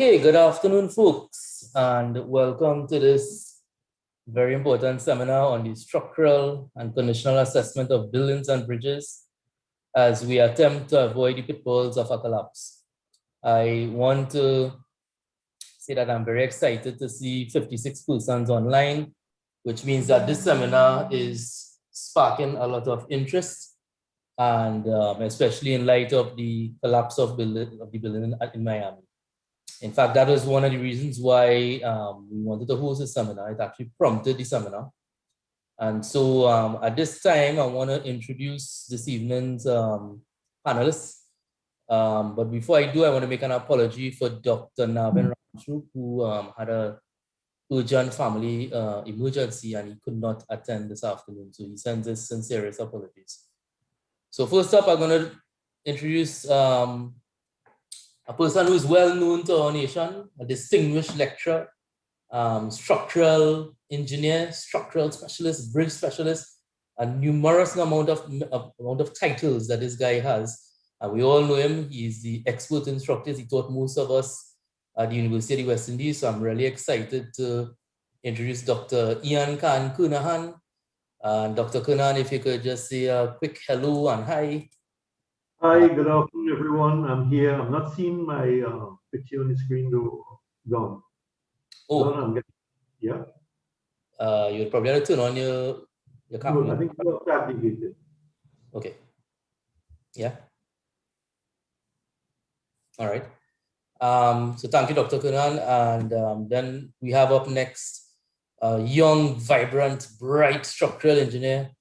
Okay, good afternoon, folks, and welcome to this very important seminar on the structural and conditional assessment of buildings and bridges as we attempt to avoid the pitfalls of a collapse. I want to say that I'm very excited to see 56 persons online, which means that this seminar is sparking a lot of interest, and especially in light of the collapse of the building in Miami. In fact, that was one of the reasons why we wanted to host a seminar. It actually prompted the seminar. And so at this time, I want to introduce this evening's panelists. But before I do, I want to make an apology for Dr. Navin Ramchu, who had an urgent family emergency and he could not attend this afternoon. So he sends his sincerest apologies. So first up, I'm going to introduce a person who is well known to our nation, a distinguished lecturer, structural engineer, structural specialist, bridge specialist, a numerous amount of titles that this guy has. And we all know him. He's the expert instructor. He taught most of us at the University of the West Indies. So I'm really excited to introduce Dr. Ian Khan Kernahan. Dr. Kernahan, if you could just say a quick hello and hi. Hi, good afternoon, everyone. I'm here. I'm not seeing my picture on the screen, though. Gone. Oh, I'm getting, yeah. You'll probably have to turn on your camera. No, I think you are activated. Okay. Yeah. All right. So thank you, Dr. Kernahan. And then we have up next a young, vibrant, bright structural engineer,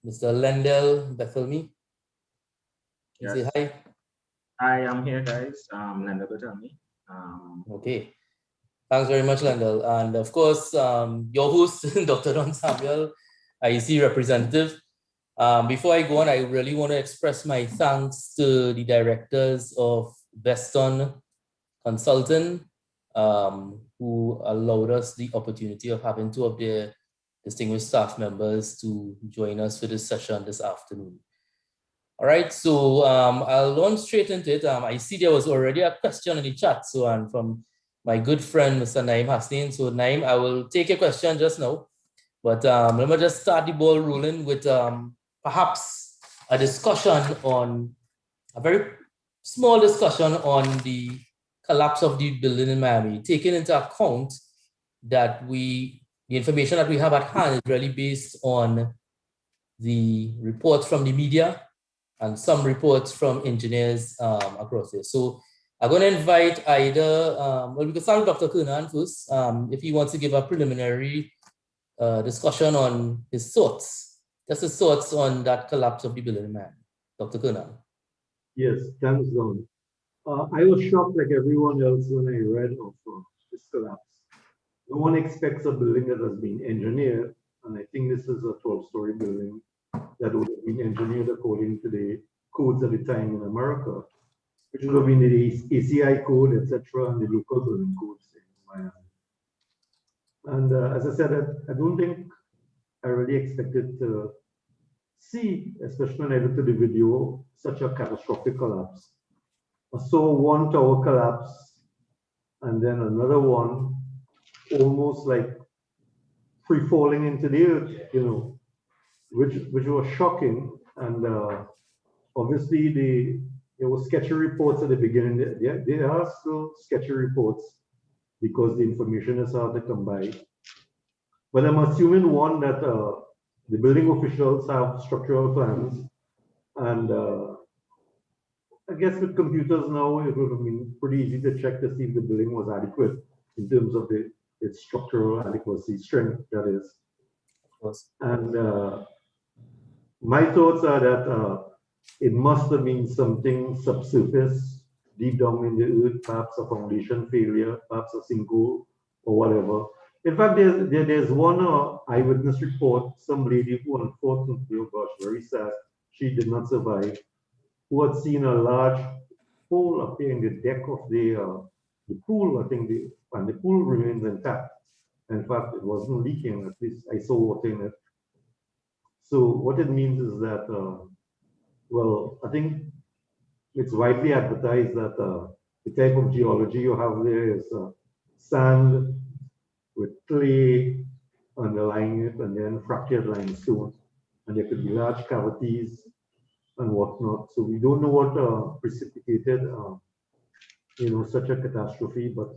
Mr. Lendell Bethelmy. Yes. Say hi. Hi, I'm here, guys. Lendell Bethelmy. Okay. Thanks very much, Lendell. And of course, your host, Dr. Don Samuel, IEC representative. Before I go on, I really want to express my thanks to the directors of Veston Consulting, who allowed us the opportunity of having two of their distinguished staff members to join us for this session this afternoon. All right, so I'll launch straight into it. I see there was already a question in the chat, so I'm from my good friend, Mr. Naim Hasnain. So Naim, I will take your question just now, but let me just start the ball rolling with perhaps a discussion on, a very small discussion on the collapse of the building in Miami, taking into account that the information that we have at hand is really based on the reports from the media and some reports from engineers across there. So I'm going to invite either, well, we can start with Dr. Kernahan first, if he wants to give a preliminary discussion on his thoughts, just his thoughts on that collapse of the building in Miami. Dr. Kernahan. Yes, thanks, Don. I was shocked like everyone else when I read of this collapse. No one expects a building that has been engineered, and I think this is a 12-story building that would have been engineered according to the codes at the time in America, which would have been the ACI code, etc., and the local building codes in Miami. And as I said, I don't think I really expected to see, especially when I looked at the video, such a catastrophic collapse. I saw one tower collapse and then another one almost like free falling into the earth, you know, which was shocking. And obviously there were sketchy reports at the beginning. There are still sketchy reports because the information is hard to come by. But I'm assuming one that the building officials have structural plans, and I guess with computers now, it would have been pretty easy to check to see if the building was adequate in terms of its structural adequacy, strength, that is. Of course. And my thoughts are that it must have been something subsurface, deep down in the earth, perhaps a foundation failure, perhaps a sinkhole, or whatever. In fact, there's one eyewitness report, some lady who unfortunately, oh gosh, very sad, she did not survive, who had seen a large hole up there in the deck of the pool, I think, and the pool remains intact. In fact, it wasn't leaking, at least I saw water in it. So what it means is that, well, I think it's widely advertised that the type of geology you have there is sand with clay underlying it, and then fractured limestone, and there could be large cavities and whatnot. So we don't know what precipitated, such a catastrophe, but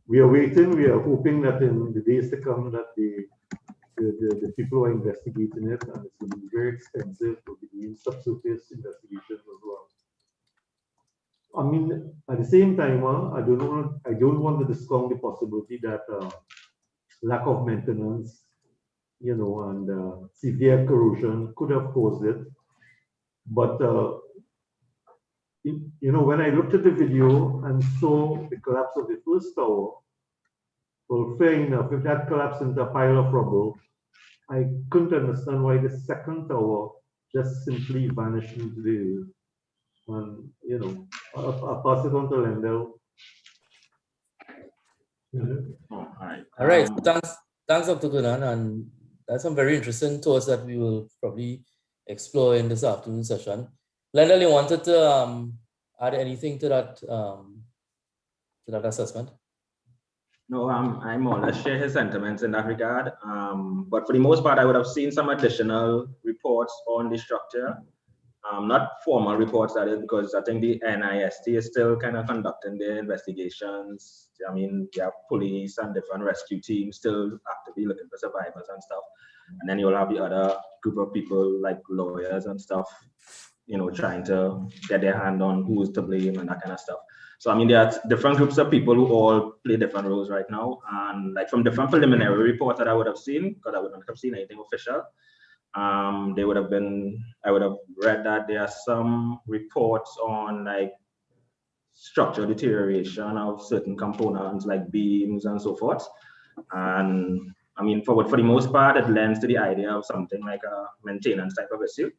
we are waiting. We are hoping that in the days to come, that the people who are investigating it, and it's going to be very expensive, will be doing subsurface investigations as well. I mean, at the same time, I don't want to discount the possibility that lack of maintenance, and severe corrosion could have caused it. But when I looked at the video and saw the collapse of the first tower, well, fair enough, if that collapsed into a pile of rubble, I couldn't understand why the second tower just simply vanished into the earth. And, I'll pass it on to Lendell. All right. Thanks, Dr. Gunan, and that's some very interesting thoughts that we will probably explore in this afternoon session. Lendell, you wanted to add anything to that assessment? No, I more or less share his sentiments in that regard. But for the most part, I would have seen some additional reports on the structure. Not formal reports, that is, because I think the NIST is still kind of conducting their investigations. I mean, you have police and different rescue teams still actively looking for survivors and stuff. And then you'll have the other group of people like lawyers and stuff, trying to get their hand on who's to blame and that kind of stuff. So, I mean, there are different groups of people who all play different roles right now. And like from different preliminary reports that I would have seen, because I would not have seen anything official, I would have read that there are some reports on like structural deterioration of certain components like beams and so forth. And I mean, for the most part, it lends to the idea of something like a maintenance type of issue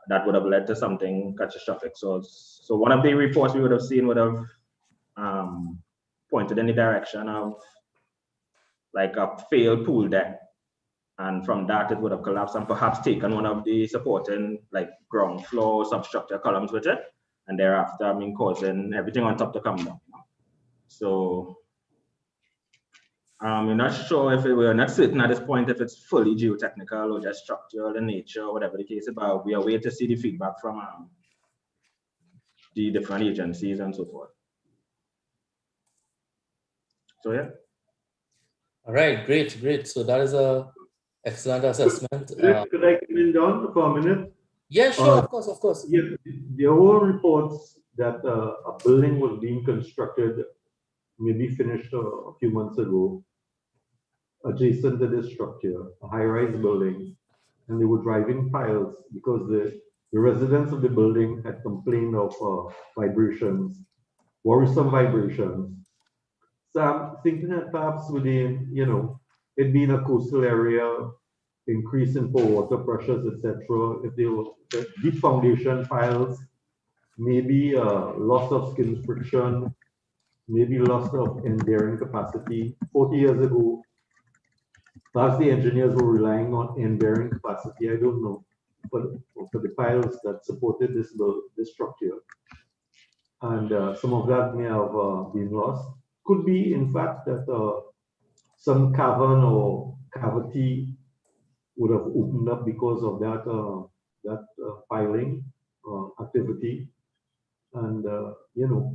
that would have led to something catastrophic. So one of the reports we would have seen would have pointed in the direction of like a failed pool deck. And from that, it would have collapsed and perhaps taken one of the supporting like ground floor substructure columns with it. And thereafter, causing everything on top to come down. So we're not sure if we're not certain at this point if it's fully geotechnical or just structural in nature, or whatever the case is, but we are waiting to see the feedback from the different agencies and so forth. So yeah. All right, great. So that is a excellent assessment. Could I come in, Don, for a minute? Yeah, sure, of course. Yeah, there were reports that a building was being constructed, maybe finished a few months ago, adjacent to this structure, a high-rise building, and they were driving piles because the residents of the building had complained of vibrations, worrisome vibrations. So I'm thinking that perhaps within, it being a coastal area, increase in pore water pressures, etc., if they were deep foundation piles, maybe loss of skin friction, maybe loss of end-bearing capacity. 40 years ago, perhaps the engineers were relying on end-bearing capacity, I don't know, for the piles that supported this structure. And some of that may have been lost. Could be, in fact, that some cavern or cavity would have opened up because of that piling activity. And,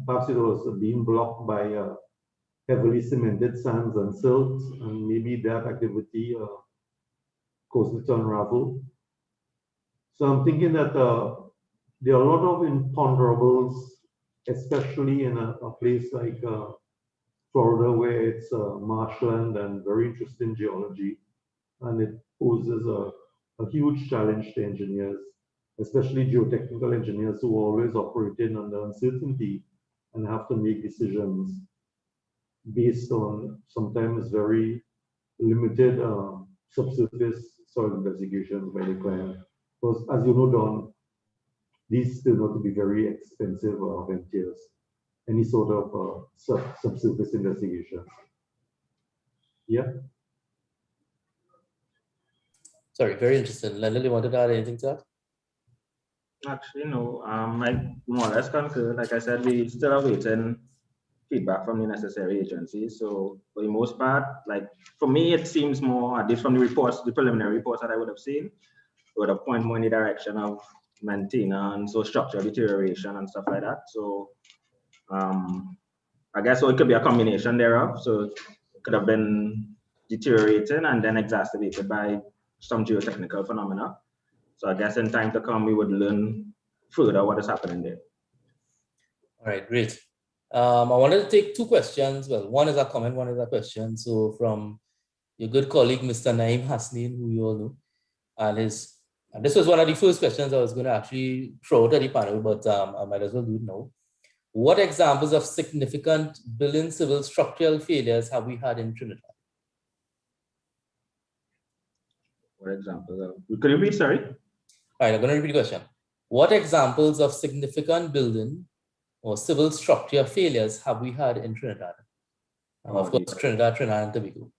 perhaps it was being blocked by heavily cemented sands and silts, and maybe that activity caused it to unravel. So I'm thinking that there are a lot of imponderables, especially in a place like Florida, where it's marshland and very interesting geology, and it poses a huge challenge to engineers, especially geotechnical engineers who are always operating under uncertainty and have to make decisions based on sometimes very limited subsurface soil investigations by the client. Because as you know, Don, these turn out to be very expensive ventures, any sort of subsurface investigation. Yeah. Sorry, very interesting. Lendell, you wanted to add anything to that? Actually, no. I more or less concur. Like I said, we still are waiting feedback from the necessary agencies. So for the most part, like for me, it seems more, at least from the reports, the preliminary reports that I would have seen, it would have pointed more in the direction of maintenance or structural deterioration and stuff like that. So I guess so it could be a combination thereof. So it could have been deteriorating and then exacerbated by some geotechnical phenomena. So I guess in time to come, we would learn further what is happening there. All right, great. I wanted to take two questions. Well, one is a comment, one is a question. So from your good colleague, Mr. Naeem Hasnin, who you all know, and this was one of the first questions I was going to actually throw out at the panel, but I might as well do it now. What examples of significant building civil structural failures have we had in Trinidad? For example, could you repeat, sorry? All right, I'm going to repeat the question. What examples of significant building or civil structure failures have we had in Trinidad? Of course, Trinidad and Tobago.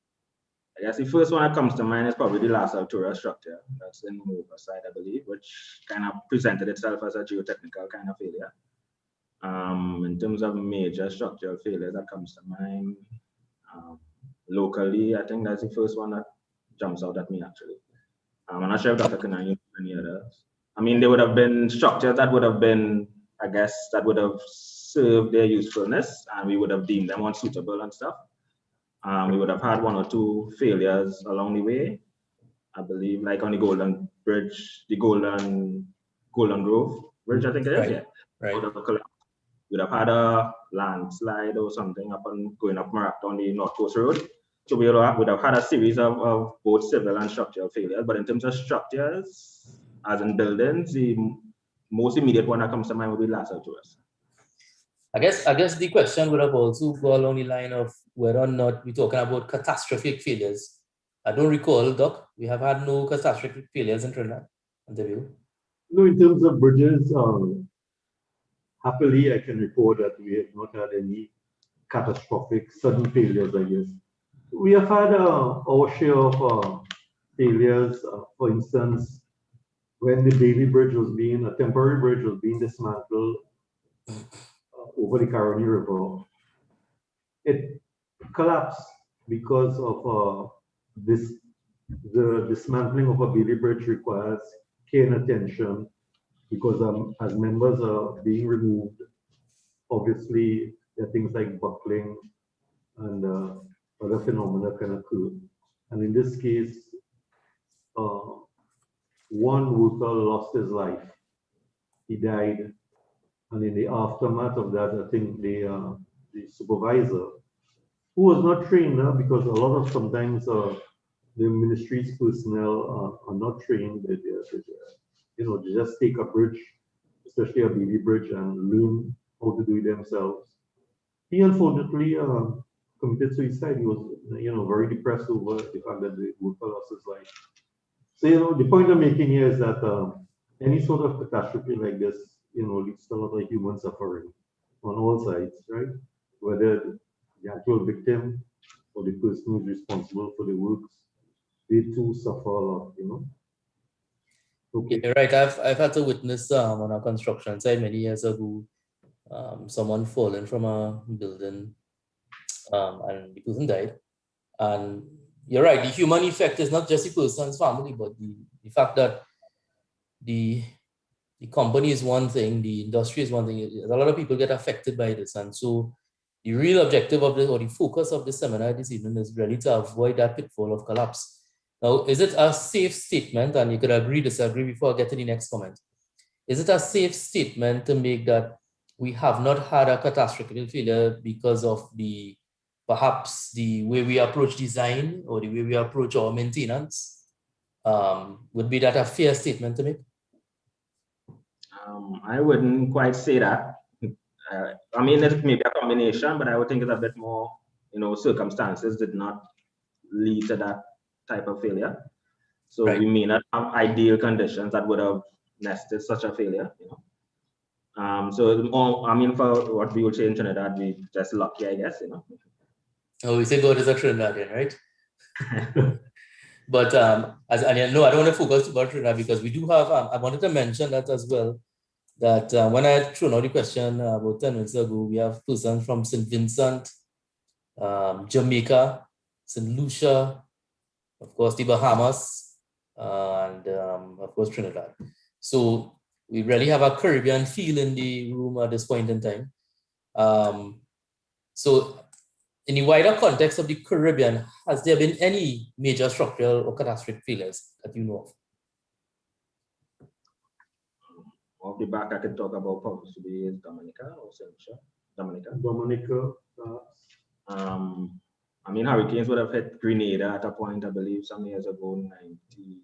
I guess the first one that comes to mind is probably the last Altura structure that's in Overside, I believe, which kind of presented itself as a geotechnical kind of failure. In terms of major structural failures that comes to mind, locally, I think that's the first one that jumps out at me, actually. I'm not sure if Dr. Kanan used any others. I mean, there would have been structures that would have been, I guess, that would have served their usefulness, and we would have deemed them unsuitable and stuff. We would have had one or two failures along the way. I believe, like on the Golden Bridge, the Golden Grove Bridge, I think it is. Right. Yeah. Right. We'd have had a landslide or something up and going up Marat on the North Coast Road. So we would have had a series of both civil and structural failures. But in terms of structures, as in buildings, the most immediate one that comes to mind would be Las Alturas. I guess the question would have also gone along the line of whether or not we're talking about catastrophic failures. I don't recall, Doc, we have had no catastrophic failures in Trinidad and Tobago. No, in terms of bridges, happily I can report that we have not had any catastrophic sudden failures, I guess. We have had our share of failures. For instance, when the Bailey Bridge was being, a temporary bridge was being dismantled over the Caroni River, it collapsed because of the dismantling of a Bailey Bridge requires care and attention because as members are being removed, obviously there are things like buckling and other phenomena can occur. And in this case, one worker lost his life. He died. And in the aftermath of that, I think the supervisor, who was not trained because a lot of sometimes the ministry's personnel are not trained. They just take a bridge, especially a baby bridge, and learn how to do it themselves. He unfortunately committed suicide. He was, very depressed over the fact that the worker lost his life. So, the point I'm making here is that any sort of catastrophe like this, leads to a lot of human suffering on all sides, right? Whether the actual victim or the person who's responsible for the works, they too suffer a lot, Okay. Yeah, right. I've had to witness on a construction site many years ago, someone falling from a building, and the person died. And you're right, the human effect is not just the person's family, but the fact that the company is one thing, the industry is one thing. A lot of people get affected by this. And so the real objective of this, or the focus of this seminar this evening, is really to avoid that pitfall of collapse. Now, is it a safe statement, and you could agree, disagree before I get to the next comment, is it a safe statement to make that we have not had a catastrophic failure because of perhaps the way we approach design or the way we approach our maintenance? Would be that a fair statement to make? I wouldn't quite say that. I mean, it may be a combination, but I would think it's a bit more, circumstances did not lead to that type of failure. So right. We may not have ideal conditions that would have nested such a failure, for what we would say in Trinidad, we just lucky, I guess, Oh, we say God is a Trinidadian, right? But I don't want to focus about Trinidad because we do have, I wanted to mention that as well. that when I had thrown out the question about 10 minutes ago, we have persons from St. Vincent, Jamaica, St. Lucia, of course, the Bahamas, and of course, Trinidad. So we really have a Caribbean feel in the room at this point in time. So in the wider context of the Caribbean, has there been any major structural or catastrophic failures that you know of? Off the back, I could talk about possibly Dominica or St. Lucia. Dominica. I mean, hurricanes would have hit Grenada at a point, I believe, some years ago, 90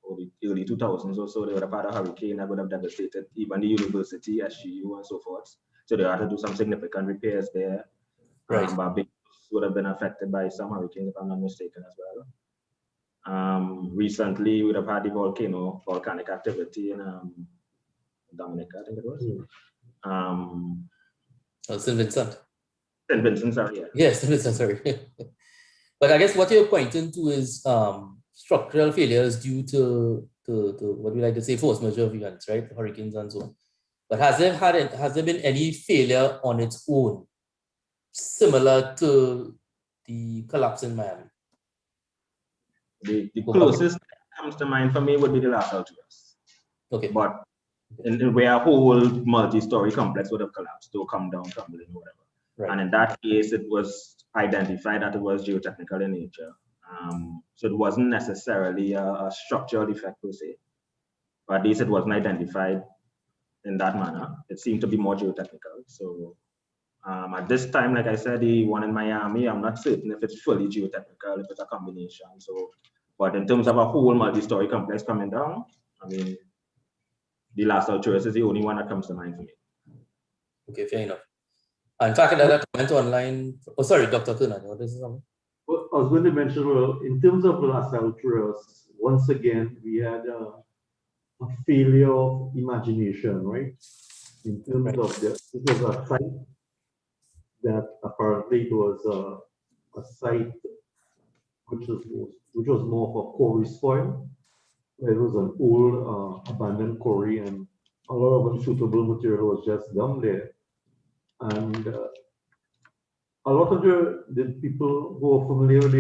or the early 2000s or so. They would have had a hurricane that would have devastated even the university, SGU, and so forth. So they had to do some significant repairs there. Right. Barbados would have been affected by some hurricanes, if I'm not mistaken, as well. Recently, we would have had the volcanic activity in Dominica, I think it was. St. Vincent. St. Vincent, sorry, yeah. Yes, St. Vincent, sorry. But I guess what you're pointing to is structural failures due to what we like to say force majeure events, right? Hurricanes and so on. But has there been any failure on its own similar to the collapse in Miami? The closest that comes to mind for me would be the LaSalle Tours. Okay. But in where a whole multi-story complex would have collapsed or come down, crumbling, whatever. Right. And in that case, it was identified that it was geotechnical in nature. So it wasn't necessarily a structural defect per se, but at least it wasn't identified in that manner. It seemed to be more geotechnical. So at this time, like I said, the one in Miami, I'm not certain if it's fully geotechnical, if it's a combination. So, but in terms of a whole multi-story complex coming down, I mean, the LaSalle Tours is the only one that comes to mind for me. Okay, fair enough. In fact, another comment online. Oh, sorry, Dr. Kernan, what is something? Well, I was going to mention, well, in terms of LaSalle Tours, once again, we had a failure of imagination, right? In terms of this was a site that apparently it was a site which was more of a quarry spoil. It was an old abandoned quarry, and a lot of unsuitable material was just down there. And a lot of the people who are familiar with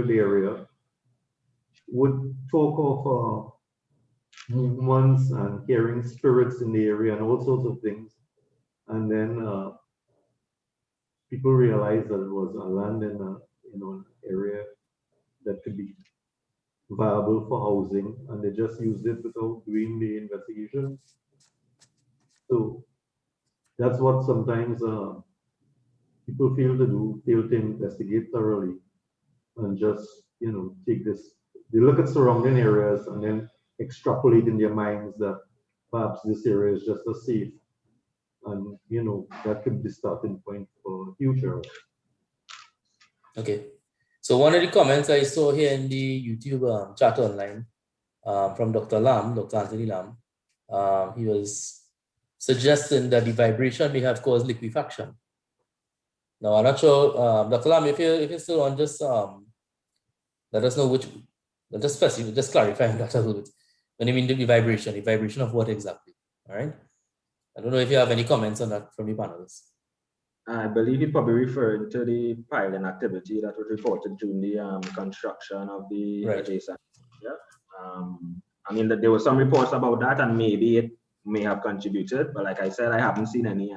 the area, would talk of movements and hearing spirits in the area and all sorts of things. And then people realized that it was a land in an area that could be viable for housing, and they just used it without doing the investigation. So that's what sometimes people fail to investigate thoroughly, and just take this. They look at surrounding areas and then extrapolate in their minds that perhaps this area is just a safe, and that could be starting point for future. Okay. So one of the comments I saw here in the YouTube chat online from Dr. Lam, Dr. Anthony Lam, he was suggesting that the vibration may have caused liquefaction. Now, I'm not sure, Dr. Lam, if you're still on, just let us know which, just clarify that a little bit. When you mean the vibration of what exactly? All right. I don't know if you have any comments on that from the panelists. I believe he probably referred to the piling activity that was reported during the construction of the adjacent. Yeah. I mean, there were some reports about that, and maybe it may have contributed, but like I said, I haven't seen any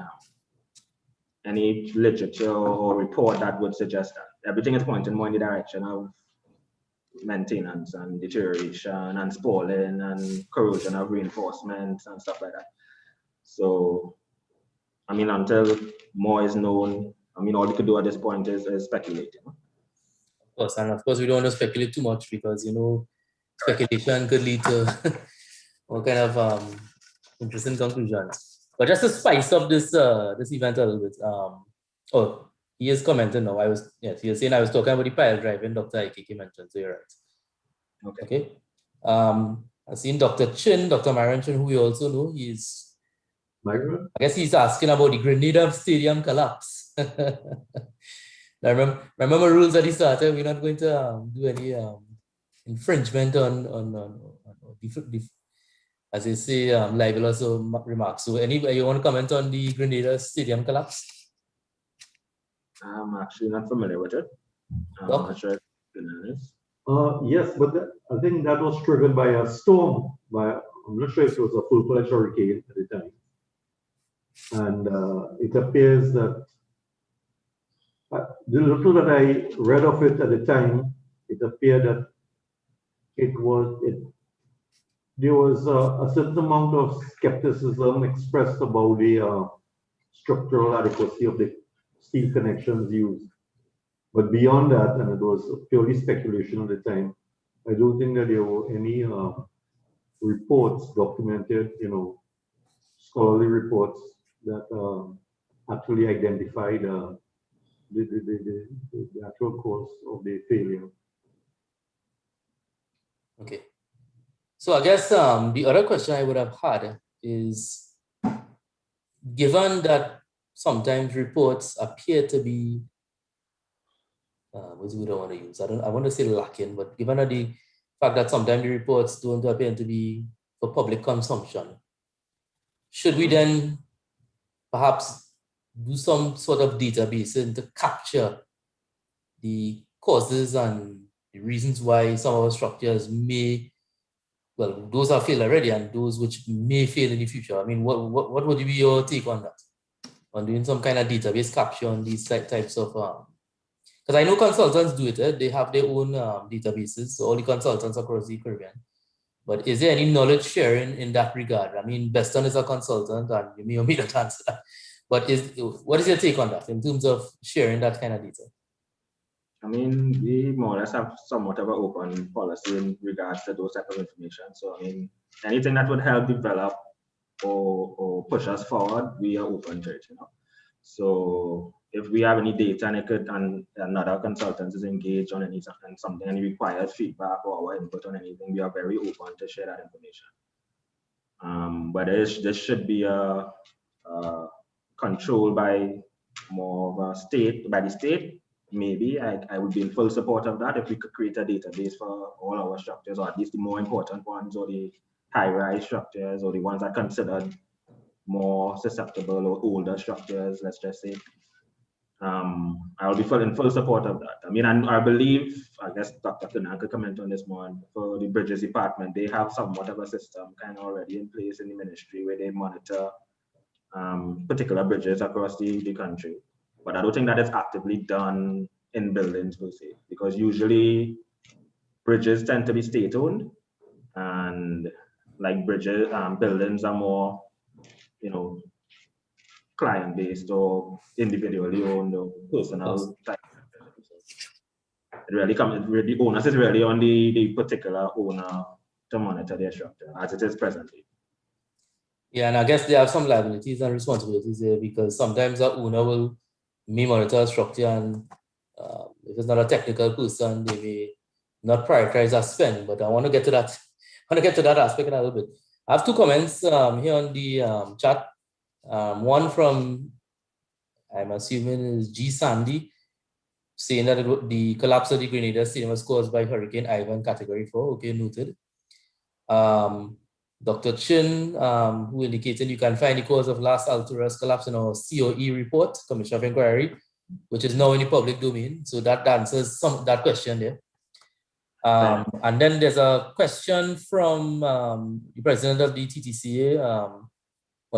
literature or report that would suggest that. Everything is pointing more in the direction of maintenance and deterioration and spalling and corrosion of reinforcements and stuff like that. So, I mean, until more is known, I mean, all we could do at this point is speculate. Of course, and of course, we don't want to speculate too much because, speculation could lead to all kind of interesting conclusions. But just to spice up this event a little bit, oh, he is commenting now. He was saying I was talking about the pile driving Dr. Ikeke mentioned, so you're right. Okay. I've seen Dr. Chin, Dr. Marian Chin, who we also know. He's, I guess he's asking about the Grenada Stadium collapse. Now, remember rules that he started. We're not going to do any infringement on as they say, libelous remarks. So anybody, you want to comment on the Grenada Stadium collapse? I'm actually not familiar with it. I'm not sure if it is. Yes, but I think that was triggered by a storm. I'm not sure if it was a full-fledged hurricane at the time. And it appears that the little that I read of it at the time, it appeared that there was a certain amount of skepticism expressed about the structural adequacy of the steel connections used. But beyond that, and it was purely speculation at the time, I don't think that there were any reports documented, scholarly reports that actually identified the actual cause of the failure. Okay. So I guess the other question I would have had is, given that sometimes reports appear to be, what do I want to use? I want to say lacking, but given that the fact that sometimes the reports don't appear to be for public consumption, should we then perhaps do some sort of database to capture the causes and the reasons why some of our structures may, well, those are failed already and those which may fail in the future? I mean, what would be your take on that? On doing some kind of database capture on these types of, because I know consultants do it, they have their own databases, so all the consultants across the Caribbean. But is there any knowledge sharing in that regard? I mean, Beston is a consultant and you may or may not answer that. But what is your take on that in terms of sharing that kind of data? I mean, we more or less have somewhat of an open policy in regards to those type of information. So, I mean, anything that would help develop or push us forward, we are open to it, So, if we have any data and another consultant is engaged on something and requires feedback or our input on anything, we are very open to share that information. But this should be controlled by more of the state. Maybe I would be in full support of that if we could create a database for all our structures, or at least the more important ones, or the high-rise structures, or the ones that are considered more susceptible or older structures, let's just say. I'll be in full support of that. I mean, I believe, I guess Dr. Kunan could comment on this more, for the Bridges Department, they have somewhat of a system kind of already in place in the ministry where they monitor particular bridges across the country. But I don't think that is actively done in buildings per se, because usually bridges tend to be state-owned, and like buildings are more, client-based or individually owned or personal type. The onus is really on the particular owner to monitor their structure as it is presently. Yeah, and I guess they have some liabilities and responsibilities there, because sometimes the owner may monitor a structure, and if it's not a technical person, they may not prioritize that spend. But I want to get to that. Aspect in a little bit. I have two comments here on the chat. One from, I'm assuming, is G. Sandy, saying that the collapse of the Grenada Stadium was caused by Hurricane Ivan Category 4. Okay, noted. Dr. Chin, who indicated you can find the cause of last Alturas collapse in our COE report, Commission of Inquiry, which is now in the public domain. So that answers that question there. And then there's a question from the president of the TTCA,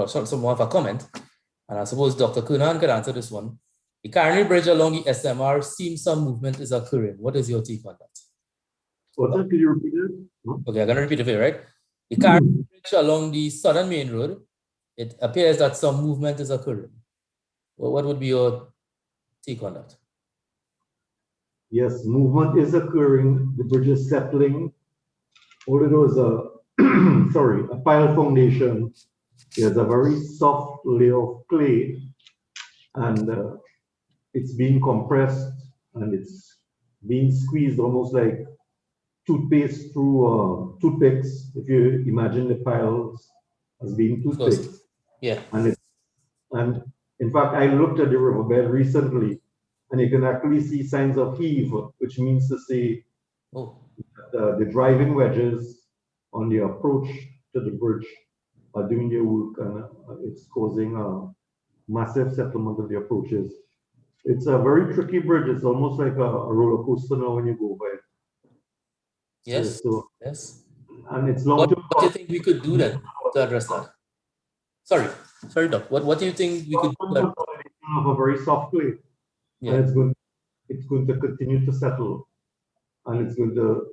someone have a comment, and I suppose Dr. Kunan could answer this one. The Carney Bridge along the SMR seems some movement is occurring. What is your take on that? What's that? Could you repeat it? Okay, I'm going to repeat it, right? The Carney Bridge along the southern main road, it appears that some movement is occurring. Well, what would be your take on that? Yes, movement is occurring. The bridge is settling. Although it was a pile foundation, there's a very soft layer of clay, and it's being compressed and it's being squeezed almost like toothpaste through toothpicks. If you imagine the piles as being toothpicks. Yeah. And in fact, I looked at the riverbed recently, and you can actually see signs of heave, which means to say the driving wedges on the approach to the bridge are doing their work, and it's causing a massive settlement of the approaches. It's a very tricky bridge. It's almost like a roller coaster now when you go by it. Yes. So, Yes. and it's long term. What do you think we could do then to address that? Sorry, Doc. What do you think we could do? Of a very soft clay, Yeah. and it's going to continue to settle, and it's going to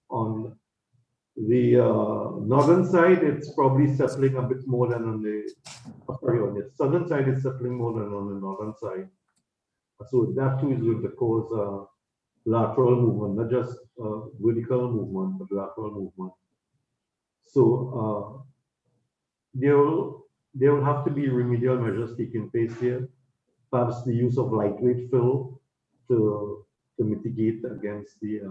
on the northern side. It's probably settling a bit more than on the on the southern side. It's settling more than on the northern side. So that too is going to cause lateral movement, not just vertical movement, but lateral movement. So there will have to be remedial measures taking place here. Perhaps the use of lightweight fill to mitigate against the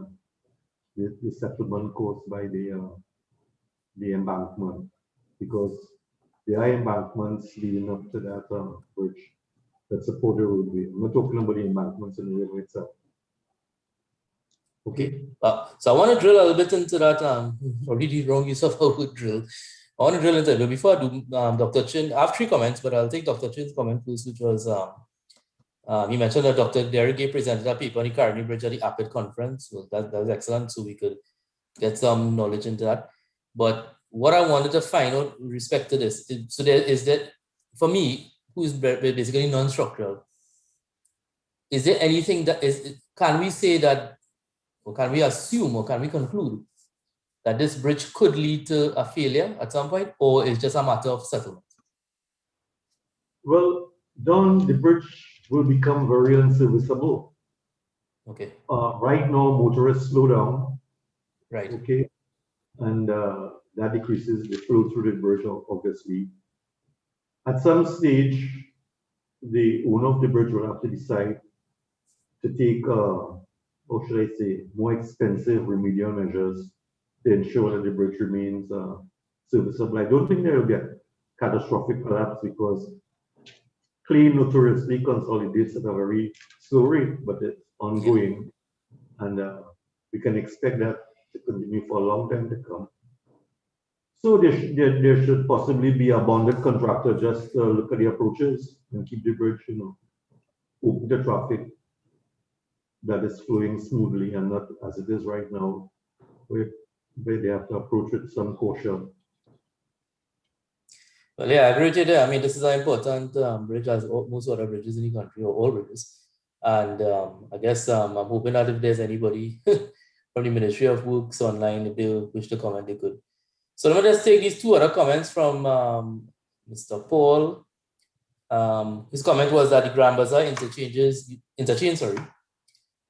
settlement caused by the embankment, because there are embankments leading up to that bridge that support the roadway. I'm not talking about the embankments in the river itself. Okay. So I want to drill a little bit into that. Probably the wrong use of how we drill. I want to drill into it, but before I do, Dr. Chin, I have 3 comments, but I'll take Dr. Chin's comment first, which was he mentioned that Dr. Derek Gay presented a paper on the Caribbean Bridge at the APID conference. So that was excellent. So we could get some knowledge into that. But what I wanted to find out with respect to this, so there is that, for me, who is basically non-structural, is there anything that is, can we say that, or can we assume, or can we conclude that this bridge could lead to a failure at some point, or it's just a matter of settlement? Well, Don, the bridge will become very unserviceable. Okay. Right now, motorists slow down. Right. Okay. And that decreases the flow through the bridge, obviously. At some stage, the owner of the bridge will have to decide to take, or should I say, more expensive remedial measures to ensure that the bridge remains serviceable. I don't think there will be a catastrophic collapse, because clay notoriously consolidates at a very slow rate, but it's ongoing, and we can expect that to continue for a long time to come. So there should possibly be a bonded contractor just look at the approaches and keep the bridge, open to traffic that is flowing smoothly, and not as it is right now, where they have to approach with some caution. Well, yeah, I agree with you there. I mean, this is an important bridge, as most other bridges in the country, or all bridges. And I guess I'm hoping that if there's anybody from the Ministry of Works online, if they wish to comment, they could. So let me just take these 2 other comments from Mr. Paul. His comment was that the Grand Bazaar interchange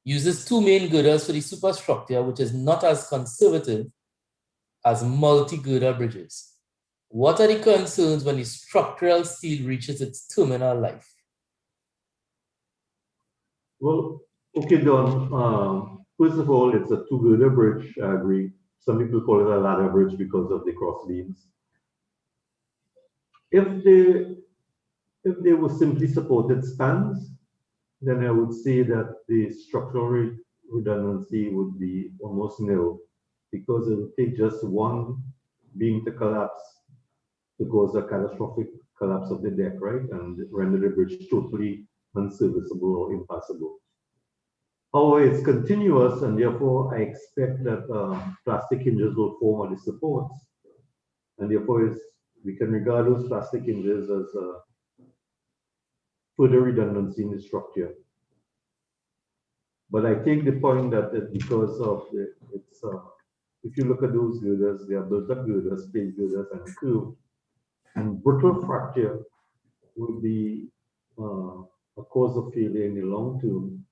uses 2 main girders for the superstructure, which is not as conservative as multi-girder bridges. What are the concerns when the structural steel reaches its terminal life? Well, okay, Don. First of all, it's a 2-girder bridge. I agree. Some people call it a ladder bridge because of the cross beams. If they were simply supported spans, then I would say that the structural redundancy would be almost nil, because it would take just one beam to collapse to cause a catastrophic collapse of the deck, right, and render the bridge totally unserviceable or impassable. However, it's continuous, and therefore I expect that plastic hinges will form on the supports, and therefore we can regard those plastic hinges as further redundancy in the structure. But I take the point that because of if you look at those girders, they are built-up girders, plate girders, and curved, and brittle fracture will be a cause of failure in the long term.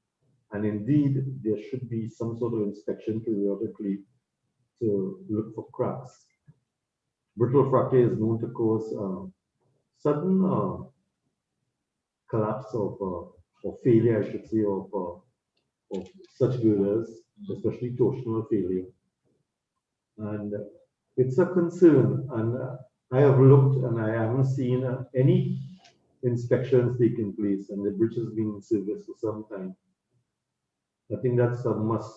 And indeed, there should be some sort of inspection periodically to look for cracks. Brittle fracture is known to cause sudden collapse or failure, I should say, of such girders, especially torsional failure. And it's a concern. And I have looked, and I haven't seen any inspections taking place, and the bridge has been in service for some time. I think that's a must,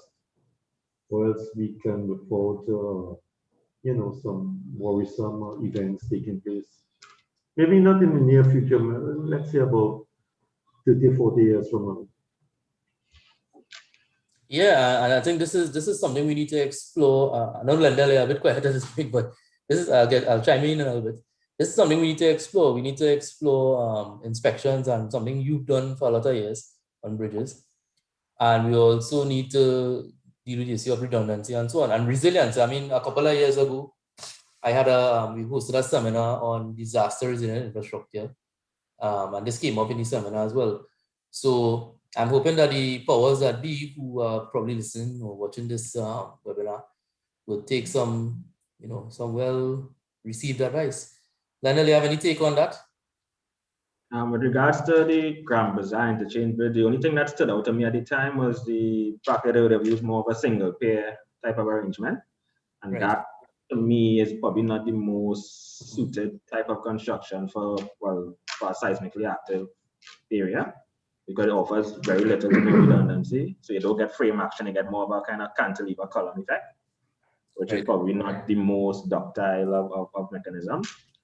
or else we can look forward to some worrisome events taking place. Maybe not in the near future, let's say about 30, 40 years from now. Yeah, and I think this is something we need to explore. I know Lendell is a bit quiet at this point, but I'll chime in a little bit. This is something we need to explore. We need to explore inspections, and something you've done for a lot of years on bridges. And we also need to deal with the issue of redundancy and so on, and resilience. I mean, a couple of years ago, we hosted a seminar on disaster resilient infrastructure, and this came up in the seminar as well. So I'm hoping that the powers that be who are probably listening or watching this webinar will take some well received advice. Lionel, you have any take on that? With regards to the Grand Bazaar interchange bridge, the only thing that stood out to me at the time was the fact that they would have used more of a single pair type of arrangement. And Right. that, to me, is probably not the most suited type of construction for a seismically active area, because it offers very little to no redundancy. So you don't get frame action, you get more of a kind of cantilever column effect, which is probably not the most ductile of mechanism.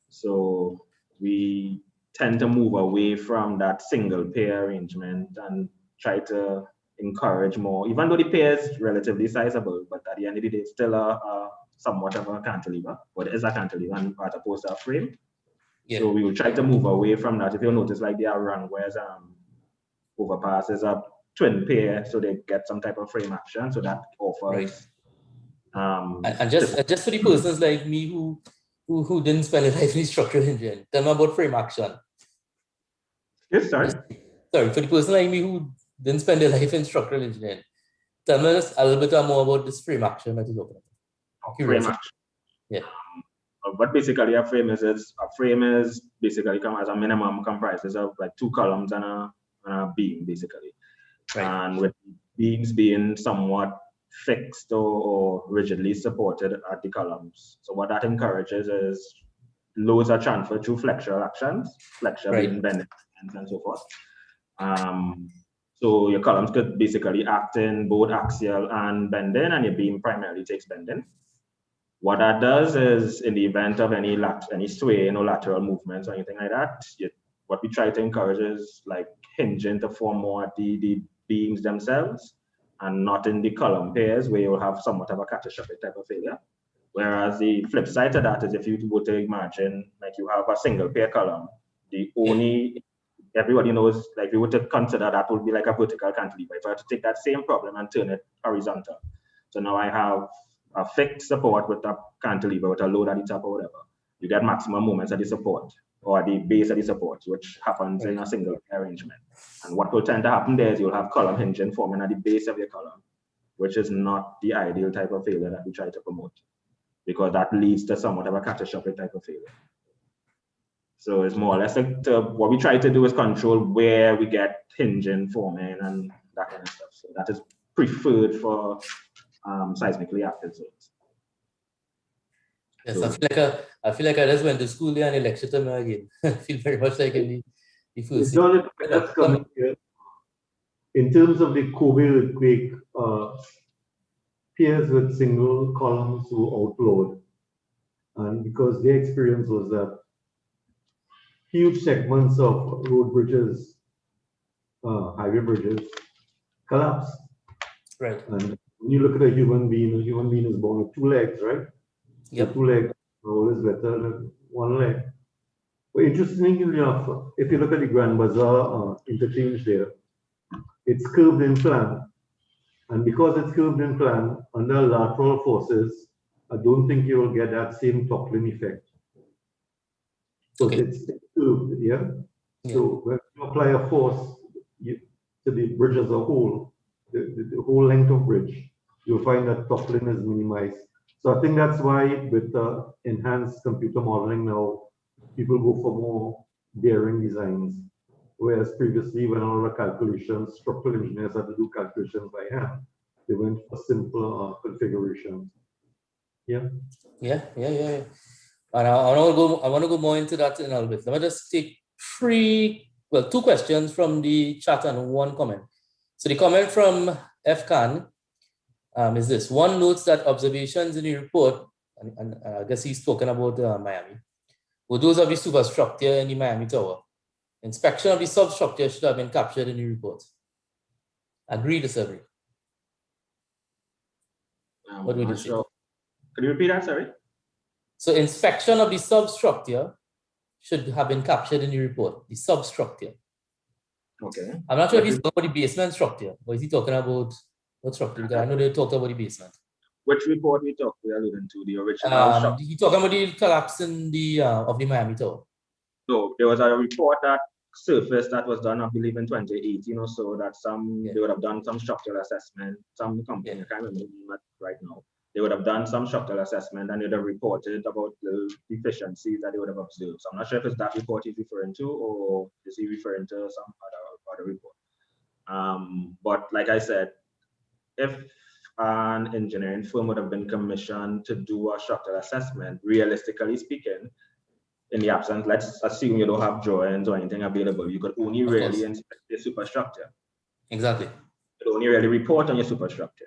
So we tend to move away from that single pair arrangement and try to encourage more, even though the pair is relatively sizable, but at the end of the day, it's still a somewhat of a cantilever, but it is a cantilever as opposed to a frame. Yeah. So we will try to move away from that. If you'll notice, like there are runways, overpasses a twin pair, so they get some type of frame action. So that offers. Right. And just for the persons like me who didn't spend a life in structural engineering, tell me about frame action. Yes, sorry. Sorry, for the person like me who didn't spend their life in structural engineering, tell me a little bit more about this frame action that is open. Frame action. Yeah. What basically a frame is basically as a minimum comprises of like two columns and a beam, basically. Right. And with beams being somewhat fixed or rigidly supported at the columns. So what that encourages is loads are transferred through flexural actions, flexure being bending and so forth. So your columns could basically act in both axial and bending, and your beam primarily takes bending. What that does is, in the event of any sway, lateral movements or anything like that, what we try to encourage is like hinging to form more at the beams themselves, and not in the column pairs where you'll have somewhat of a catastrophic type of failure. Whereas the flip side to that is, if you were to imagine like you have a single pair column, everybody knows, like we were to consider that would be like a vertical cantilever. If I were to take that same problem and turn it horizontal, so now I have a fixed support with a cantilever with a load at the top or whatever, you get maximum moments at the support or at the base of the support, which happens in a single arrangement. And what will tend to happen there is you'll have column hinging forming at the base of your column, which is not the ideal type of failure that we try to promote, because that leads to somewhat of a catastrophic type of failure. So it's more or less what we try to do is control where we get hinging forming and that kind of stuff. So that is preferred for seismically active zones. Yes, so, I feel like I just went to school there and they lectured to me again. I feel very much like in the first John, that's coming here. In terms of the Kobe earthquake, piers with single columns were outlawed, and because their experience was that huge segments of road bridges, highway bridges, collapsed. Right. And when you look at a human being is born with two legs, right? Yep. So 2 legs are always better than 1 leg. But interestingly enough, if you look at the Grand Bazaar interchange there, it's curved in plan. And because it's curved in plan, under lateral forces, I don't think you will get that same toppling effect. So it's curved, yeah? So when you apply a force to the bridge as a whole, the whole length of bridge, you'll find that toppling is minimized. So I think that's why with enhanced computer modeling now, people go for more daring designs. Whereas previously, when all the calculations, structural engineers had to do calculations by hand, they went for simpler configurations. Yeah. And I want to go more into that in a little bit. Let me just take two questions from the chat and one comment. So the comment from FCAN is this: one notes that observations in the report and I guess he's talking about Miami. With those of the superstructure in the Miami Tower, inspection of the substructure should have been captured in the report. Agree, disagree? What would you say? Sure. Could you repeat that, sorry? So inspection of the substructure should have been captured in the report, the substructure. Okay. I'm not sure if he's talking about the basement structure, or is he talking about what structure? Because I know they talked about the basement. Which report we alluding to? The original structure? He talking about the collapse in the of the Miami Tower. No, there was a report that surfaced that was done, I believe, in 2018 or so, that they would have done some structural assessment, some company, I can't remember the name right now. They would have done some structural assessment and they would have reported about the deficiencies that they would have observed. So I'm not sure if it's that report he's referring to, or is he referring to some other report. But like I said, if an engineering firm would have been commissioned to do a structural assessment, realistically speaking, in the absence, let's assume you don't have drawings or anything available, you could only really inspect your superstructure. Exactly. You could only really report on your superstructure.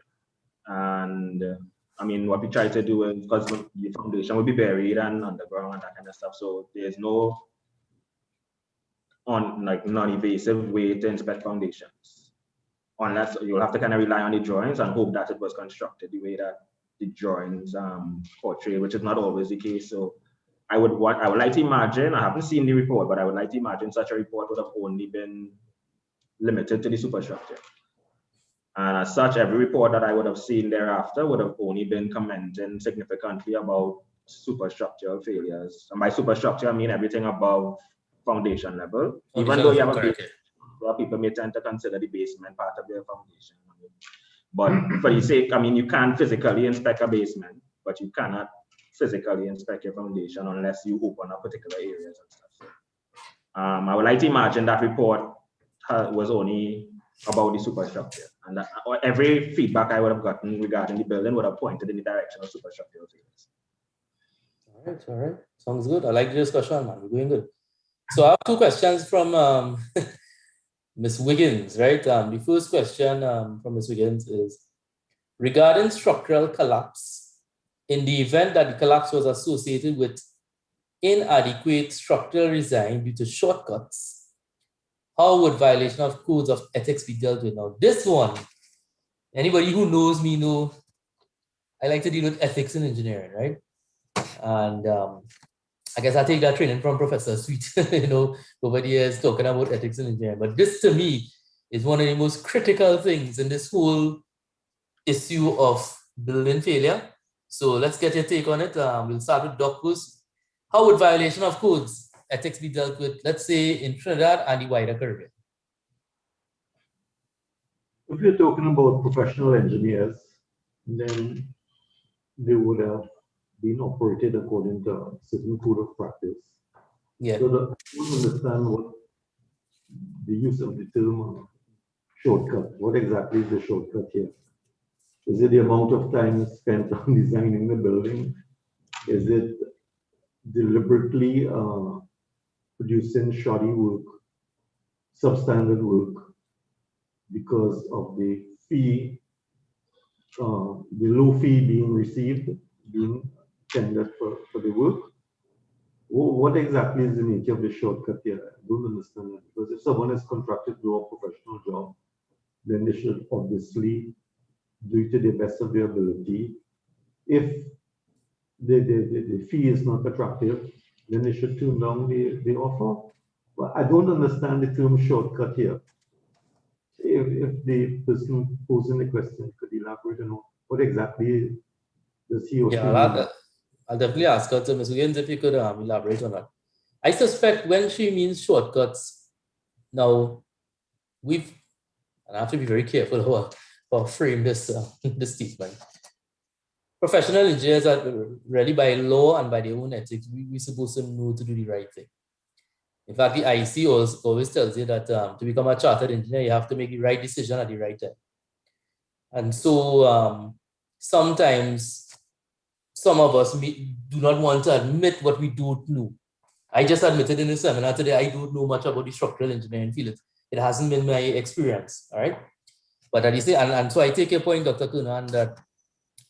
And I mean, what we try to do is, because the foundation will be buried and underground and that kind of stuff, so there's no non-invasive way to inspect foundations, unless you'll have to kind of rely on the drawings and hope that it was constructed the way that the drawings portray, which is not always the case. So I would like to imagine, I haven't seen the report, but I would like to imagine such a report would have only been limited to the superstructure. And as such, every report that I would have seen thereafter would have only been commenting significantly about superstructural failures. And by superstructure, I mean everything above foundation level. Even though you have a basement, people may tend to consider the basement part of their foundation. But for the sake, I mean, you can physically inspect a basement, but you cannot physically inspect your foundation unless you open up particular areas and stuff. So, I would like to imagine that report was only about the superstructure, and that every feedback I would have gotten regarding the building would have pointed in the direction of superstructural failures. All right. Sounds good. I like the discussion, man. We're doing good. So I have two questions from Ms. Wiggins, right? The first question from Ms. Wiggins is regarding structural collapse. In the event that the collapse was associated with inadequate structural design due to shortcuts, how would violation of codes of ethics be dealt with? Now, this one, anybody who knows me know I like to deal with ethics in engineering, right? And I guess I take that training from Professor Sweet, over the years talking about ethics in engineering. But this to me is one of the most critical things in this whole issue of building failure. So let's get your take on it. We'll start with Doc Goose. How would violation of codes ethics be dealt with, let's say, in Trinidad and the wider Caribbean? If you're talking about professional engineers, then they would have been operated according to a certain code of practice. Yeah. So that you understand what the use of the term shortcut. What exactly is the shortcut here? Is it the amount of time spent on designing the building? Is it deliberately producing shoddy work, substandard work, because of the fee, the low fee being received, being tendered for the work? What exactly is the nature of the shortcut here? I don't understand that, because if someone is contracted to do a professional job, then they should obviously do it to the best of their ability. If the fee is not attractive, then they should tune down the offer. But I don't understand the term shortcut here. If the person posing the question could elaborate on what exactly does he or she mean? I'll definitely ask her to Ms. Wiggins if you could elaborate on that. I suspect when she means shortcuts, now and I have to be very careful how I frame this this statement. Professional engineers are really, by law and by their own ethics, we're supposed to know to do the right thing. In fact, the IC always tells you that to become a chartered engineer, you have to make the right decision at the right time. And so sometimes some of us do not want to admit what we don't know. I just admitted in the seminar today, I don't know much about the structural engineering field. It hasn't been my experience, all right? But as you say, and so I take your point, Dr. Kernan, that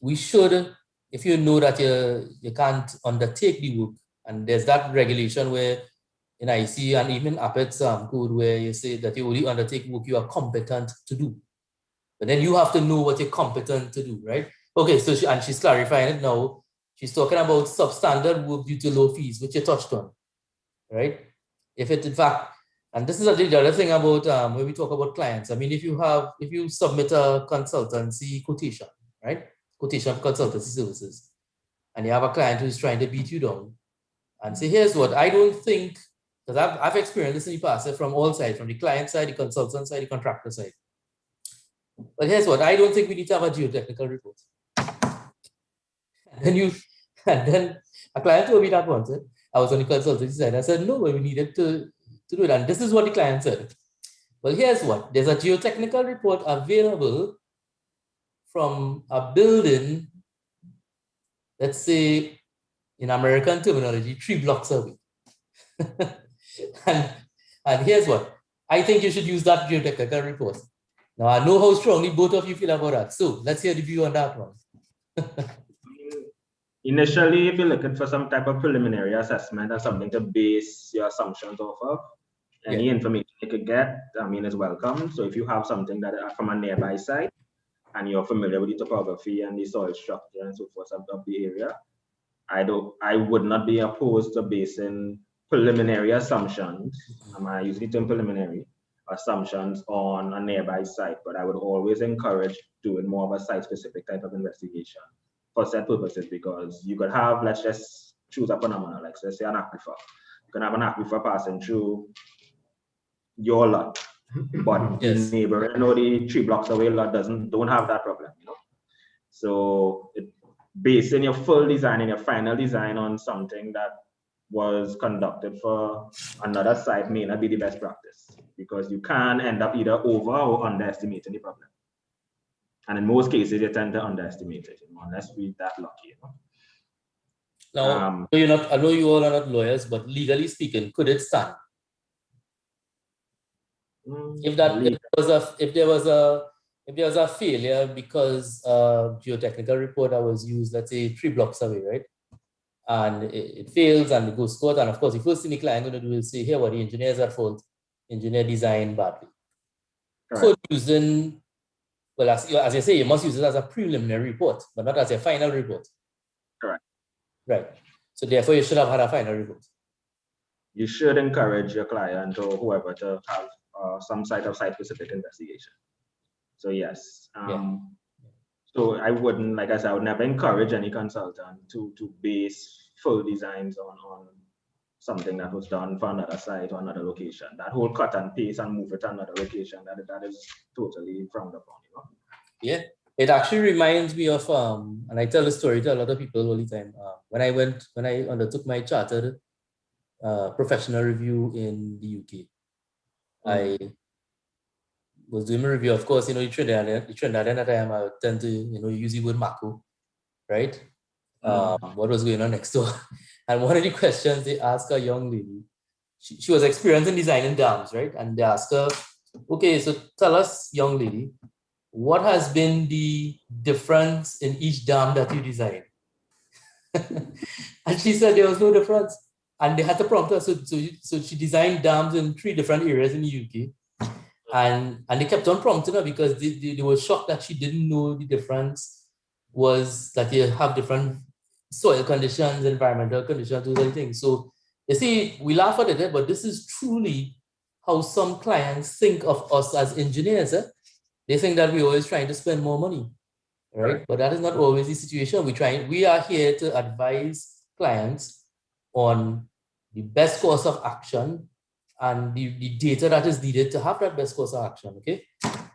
we should if you know that you can't undertake the work, and there's that regulation where in IC and even APET's code where you say that you only undertake work you are competent to do. But then you have to know what you're competent to do, right? Okay, so she's clarifying it now. She's talking about substandard work due to low fees, which you touched on, right? If it in fact, and this is the other thing about when we talk about clients. I mean, if you submit a consultancy quotation, right? Quotation for consultancy services, and you have a client who's trying to beat you down, and say, here's what I don't think, because I've experienced this in the past from all sides, from the client side, the consultant side, the contractor side. But here's what I don't think we need to have a geotechnical report. And then a client told me that once. I was on the consultancy side. I said, no, we needed to do it. And this is what the client said. Well, here's what. There's a geotechnical report available from a building, let's say, in American terminology, 3 blocks away. and here's what. I think you should use that geotechnical report. Now, I know how strongly both of you feel about that. So let's hear the view on that one. Initially, if you're looking for some type of preliminary assessment or something to base your assumptions off of, any information you could get, I mean, is welcome. So if you have something that from a nearby site and you're familiar with the topography and the soil structure and so forth of the area, I would not be opposed to basing preliminary assumptions. I use the term preliminary assumptions on a nearby site, but I would always encourage doing more of a site-specific type of investigation for set purposes, because you could have, let's just choose a phenomenon, like let's say an aquifer. You can have an aquifer passing through your lot, but the neighbor, the 3 blocks away lot don't have that problem, you know. So basing your full design and your final design on something that was conducted for another site may not be the best practice, because you can end up either over or underestimating the problem. And in most cases, you tend to underestimate it, you know, unless we're that lucky. You know? Now, I know you all are not lawyers, but legally speaking, could it stand? If there was a failure because geotechnical report that was used, let's say 3 blocks away, right? And it fails and it goes to court. And of course, the first thing the client is going to do is say, here, what the engineers at fault, engineer designed badly. Could using, well, as you say, you must use it as a preliminary report, but not as a final report. Correct. Right. So therefore, you should have had a final report. You should encourage your client or whoever to have some site-specific investigation. So yes. So I wouldn't, like I said, I would never encourage any consultant to base full designs on something that was done for another site or another location. That whole cut and paste and move it to another location, that is totally frowned upon, you know? Yeah, it actually reminds me of, and I tell the story to a lot of people all the time. When I undertook my chartered professional review in the UK, I was doing a review, of course, you know, the Trinidad at that time, I tend to, you know, use the word macro, right? What was going on next door? And one of the questions they asked a young lady, she was experienced in designing dams, right? And they asked her, okay, so tell us, young lady, what has been the difference in each dam that you designed? And she said there was no difference. And they had to prompt her. So she designed dams in 3 different areas in the UK. And they kept on prompting her because they were shocked that she didn't know the difference was that you have different soil conditions, environmental conditions, those other things. So you see, we laugh at it, but this is truly how some clients think of us as engineers. They think that we're always trying to spend more money, right? But that is not always the situation. We are here to advise clients on the best course of action and the data that is needed to have that best course of action, okay?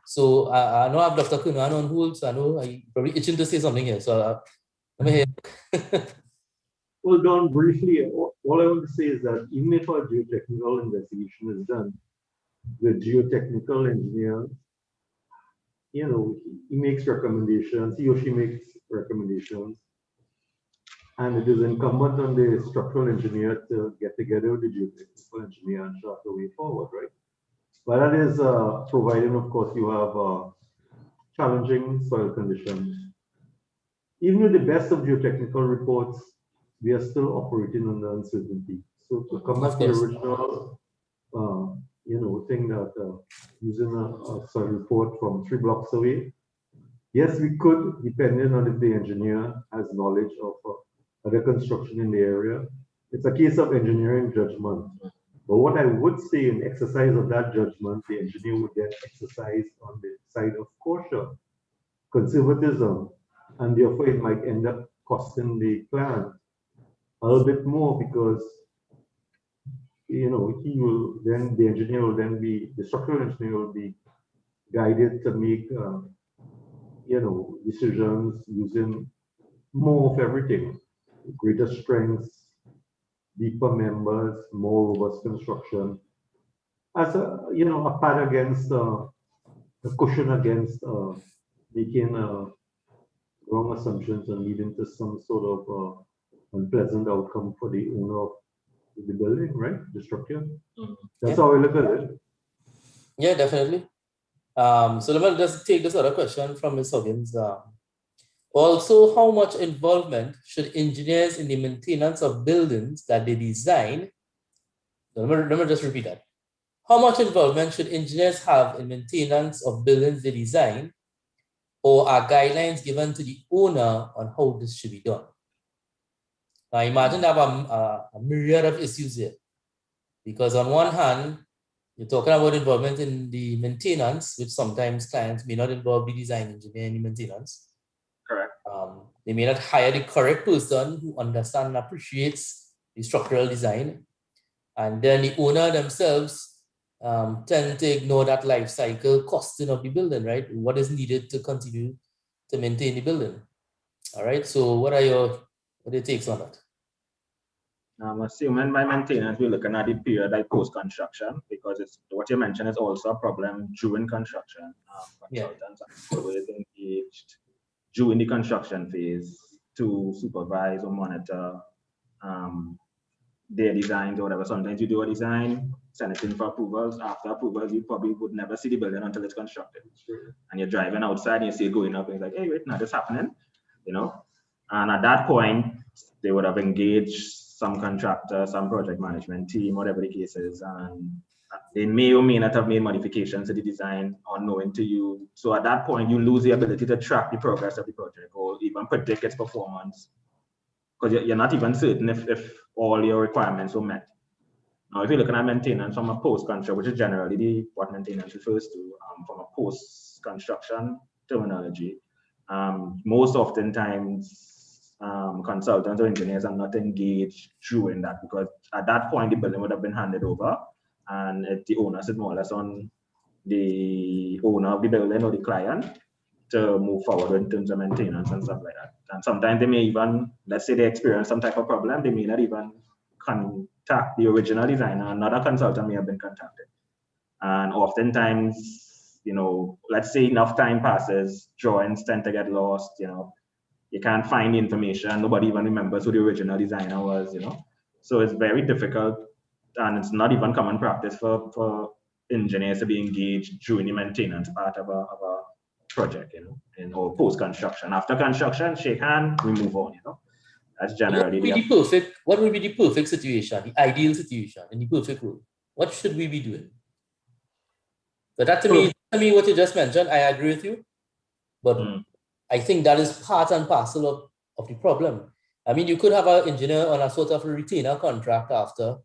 So I know I have Dr. Kunan on hold, so I know I'm probably itching to say something here. So let me hear. Well, Don, briefly, all I want to say is that even if our geotechnical investigation is done, the geotechnical engineer, you know, he makes recommendations, he or she makes recommendations, and it is incumbent on the structural engineer to get together with the geotechnical engineer and chart the way forward, right? But that is providing, of course, you have challenging soil conditions. even with the best of geotechnical reports, we are still operating under uncertainty. So to come back to the original, thing that using a soil report from 3 blocks away, yes, we could, depending on if the engineer has knowledge of other construction in the area. It's a case of engineering judgment. But what I would say in exercise of that judgment, the engineer would then exercise on the side of caution, conservatism, and therefore it might end up costing the client a little bit more because he will then, the engineer will then be, the structural engineer will be guided to make decisions using more of everything, greater strengths, deeper members, more robust construction, as a pad against a cushion against making wrong assumptions and leading to some sort of unpleasant outcome for the owner of the building, right? The structure. That's how I look at it. Yeah, definitely. So let me just take this other question from Ms. Huggins. Also, how much involvement should engineers in the maintenance of buildings that they design? Let me just repeat that. How much involvement should engineers have in maintenance of buildings they design, or are guidelines given to the owner on how this should be done? Now, imagine there are a myriad of issues here, because on one hand, you're talking about involvement in the maintenance, which sometimes clients may not involve the design engineer in the maintenance. Correct. They may not hire the correct person who understands and appreciates the structural design. And then the owner themselves tend to ignore that life cycle costing of the building, right? What is needed to continue to maintain the building. All right, so what are your takes on that? I'm assuming by maintenance, we're looking at the period like post-construction, because it's what you mentioned is also a problem during construction. Consultants are always engaged during the construction phase to supervise or monitor their designs or whatever. Sometimes you do a design, send it in for approvals. After approvals, you probably would never see the building until it's constructed. And you're driving outside and you see it going up and it's like, hey, wait, now this happening, And at that point, they would have engaged some contractor, some project management team, whatever the case is, and they may or may not have made modifications to the design unknowing to you. So at that point, you lose the ability to track the progress of the project or even predict its performance, because you're not even certain if all your requirements were met. Now, if you're looking at maintenance from a post-construction, which is generally what maintenance refers to, from a post-construction terminology, most oftentimes consultants or engineers are not engaged during that, because at that point the building would have been handed over and the onus is more or less on the owner of the building or the client to move forward in terms of maintenance and stuff like that. And sometimes they may even, let's say they experience some type of problem, they may not even contact the original designer. Another consultant may have been contacted. And oftentimes, let's say enough time passes, drawings tend to get lost, you can't find the information. Nobody even remembers who the original designer was, So it's very difficult, and it's not even common practice for engineers to be engaged during the maintenance part of a project, or post-construction. After construction, shake hand, we move on, That's generally what would be the perfect situation, the ideal situation, in the perfect role? What should we be doing? But that to me, what you just mentioned, I agree with you. But I think that is part and parcel of the problem. I mean, you could have an engineer on a sort of a retainer contract after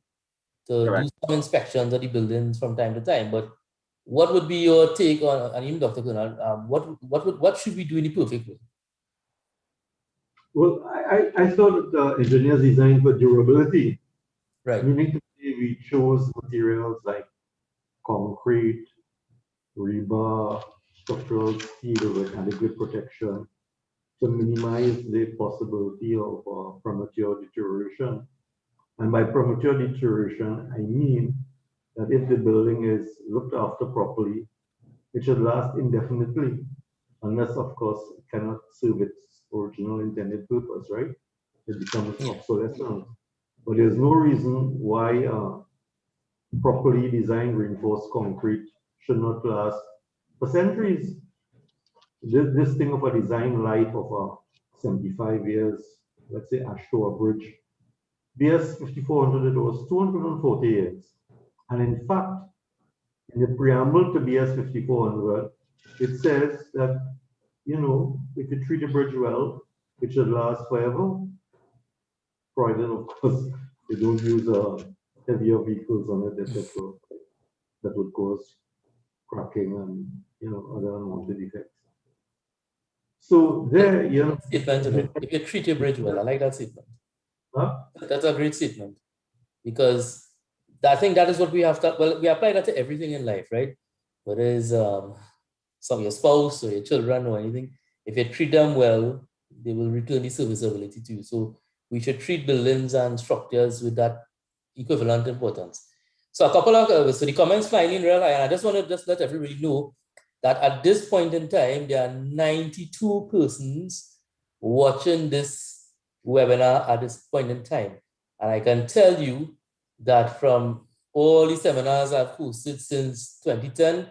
to do some inspections of the buildings from time to time. But what would be your take on, and even Dr. Kunal, what should we do in the perfect way? Well, I thought the engineers designed for durability. Right. Meaning to say we chose materials like concrete, rebar, structural steel with adequate protection to minimize the possibility of premature deterioration. And by premature deterioration, I mean that if the building is looked after properly, it should last indefinitely, unless, of course, it cannot serve its original intended purpose, right? It becomes obsolescent. But there's no reason why properly designed reinforced concrete should not last for centuries. This thing of a design life of 75 years, let's say Ashore Bridge. BS 5400, it was 240 years. And in fact, in the preamble to BS 5400, it says that, you know, if you treat a bridge well, it should last forever. Provided, of course, they don't use heavier vehicles on it, etc., that would cause cracking and, you know, other unwanted effects. So there, you know, statement, you know, if you treat your bridge well, I like that statement. huh? That's a great statement, because I think that is what we have to, well, we apply that to everything in life, right? Whether it's some your spouse or your children or anything, if you treat them well, they will return the serviceability to you. So we should treat buildings and structures with that equivalent importance. So a couple of, so the comments flying in real, and I just want to just let everybody know that at this point in time, there are 92 persons watching this webinar at this point in time. And I can tell you that from all the seminars I've hosted since 2010,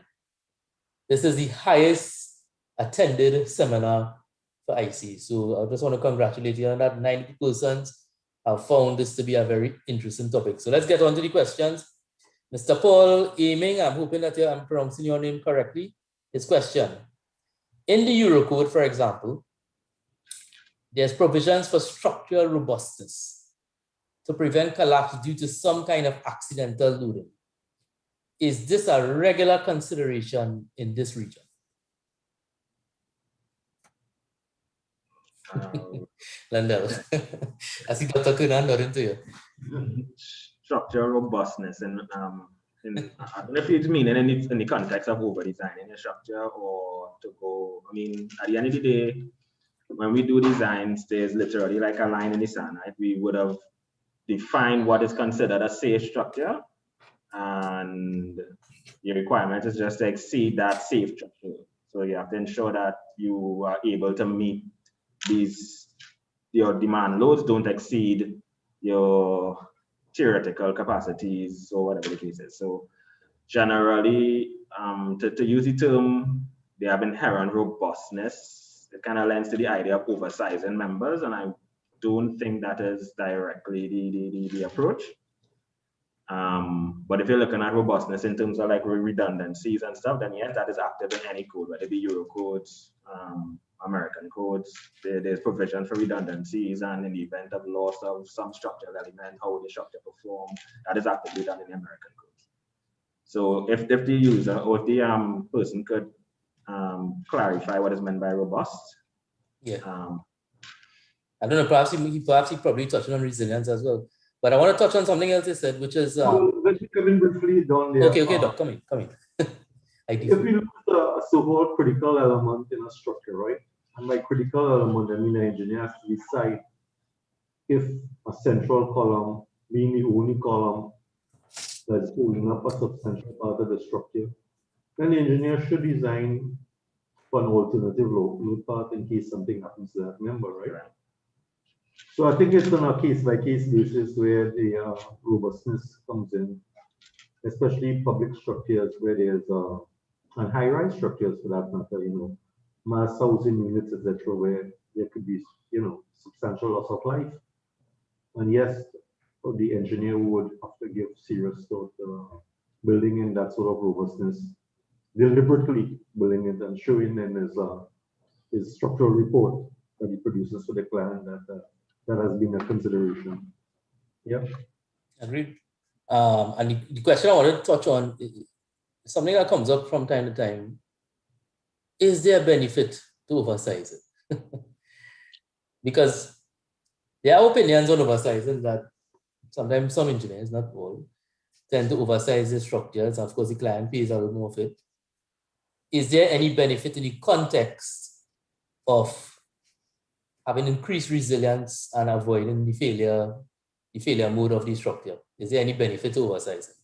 this is the highest attended seminar for IC. So I just want to congratulate you on that. 90 persons have found this to be a very interesting topic. So let's get on to the questions. Mr. Paul Aiming, I'm hoping that I'm pronouncing your name correctly. His question: in the Eurocode, for example, there's provisions for structural robustness to prevent collapse due to some kind of accidental loading. Is this a regular consideration in this region? Landell, I see Dr. Kunan nodding to you. Structural robustness, and I don't know if it's meaning in the context of over-designing a structure or to go, I mean, at the end of the day, when we do designs, there's literally like a line in the sand, right? We would have defined what is considered a safe structure, and the requirement is just to exceed that safe structure. So you have to ensure that you are able to meet your demand loads don't exceed your theoretical capacities or whatever the case is. So generally, to use the term, they have inherent robustness. It kind of lends to the idea of oversizing members, and I don't think that is directly the approach. But if you're looking at robustness in terms of like redundancies and stuff, then yes, that is active in any code, whether it be Euro codes, American codes. There's provision for redundancies, and in the event of loss of some structural element, how the structure perform, that is actively done in the American codes. So if the user or if the person could clarify what is meant by robust. Yeah. I don't know, perhaps he probably touched on resilience as well. But I want to touch on something else he said, which is... let me come in briefly down there. Okay, Doc, come in. If we look at a so-called critical element in a structure, right? And by critical element, I mean the engineer has to decide if a central column, being the only column that's holding up a substantial part of the structure, then the engineer should design for an alternative load path in case something happens to that member, right? So I think it's on a case-by-case basis where the robustness comes in, especially public structures where there's and high-rise structures for that matter, you know, mass housing units, etc., where there could be, you know, substantial loss of life. And yes, the engineer would have to give serious thought to building in that sort of robustness, deliberately building it and showing in his structural report that he produces for the client that has been a consideration. Yeah. Agreed. And the question I wanted to touch on is something that comes up from time to time. Is there a benefit to oversize it? Because there are opinions on oversizing that sometimes some engineers, not all, tend to oversize the structures. Of course, the client pays a little more of it. Is there any benefit in the context of having increased resilience and avoiding the failure mode of the structure? Is there any benefit to oversizing?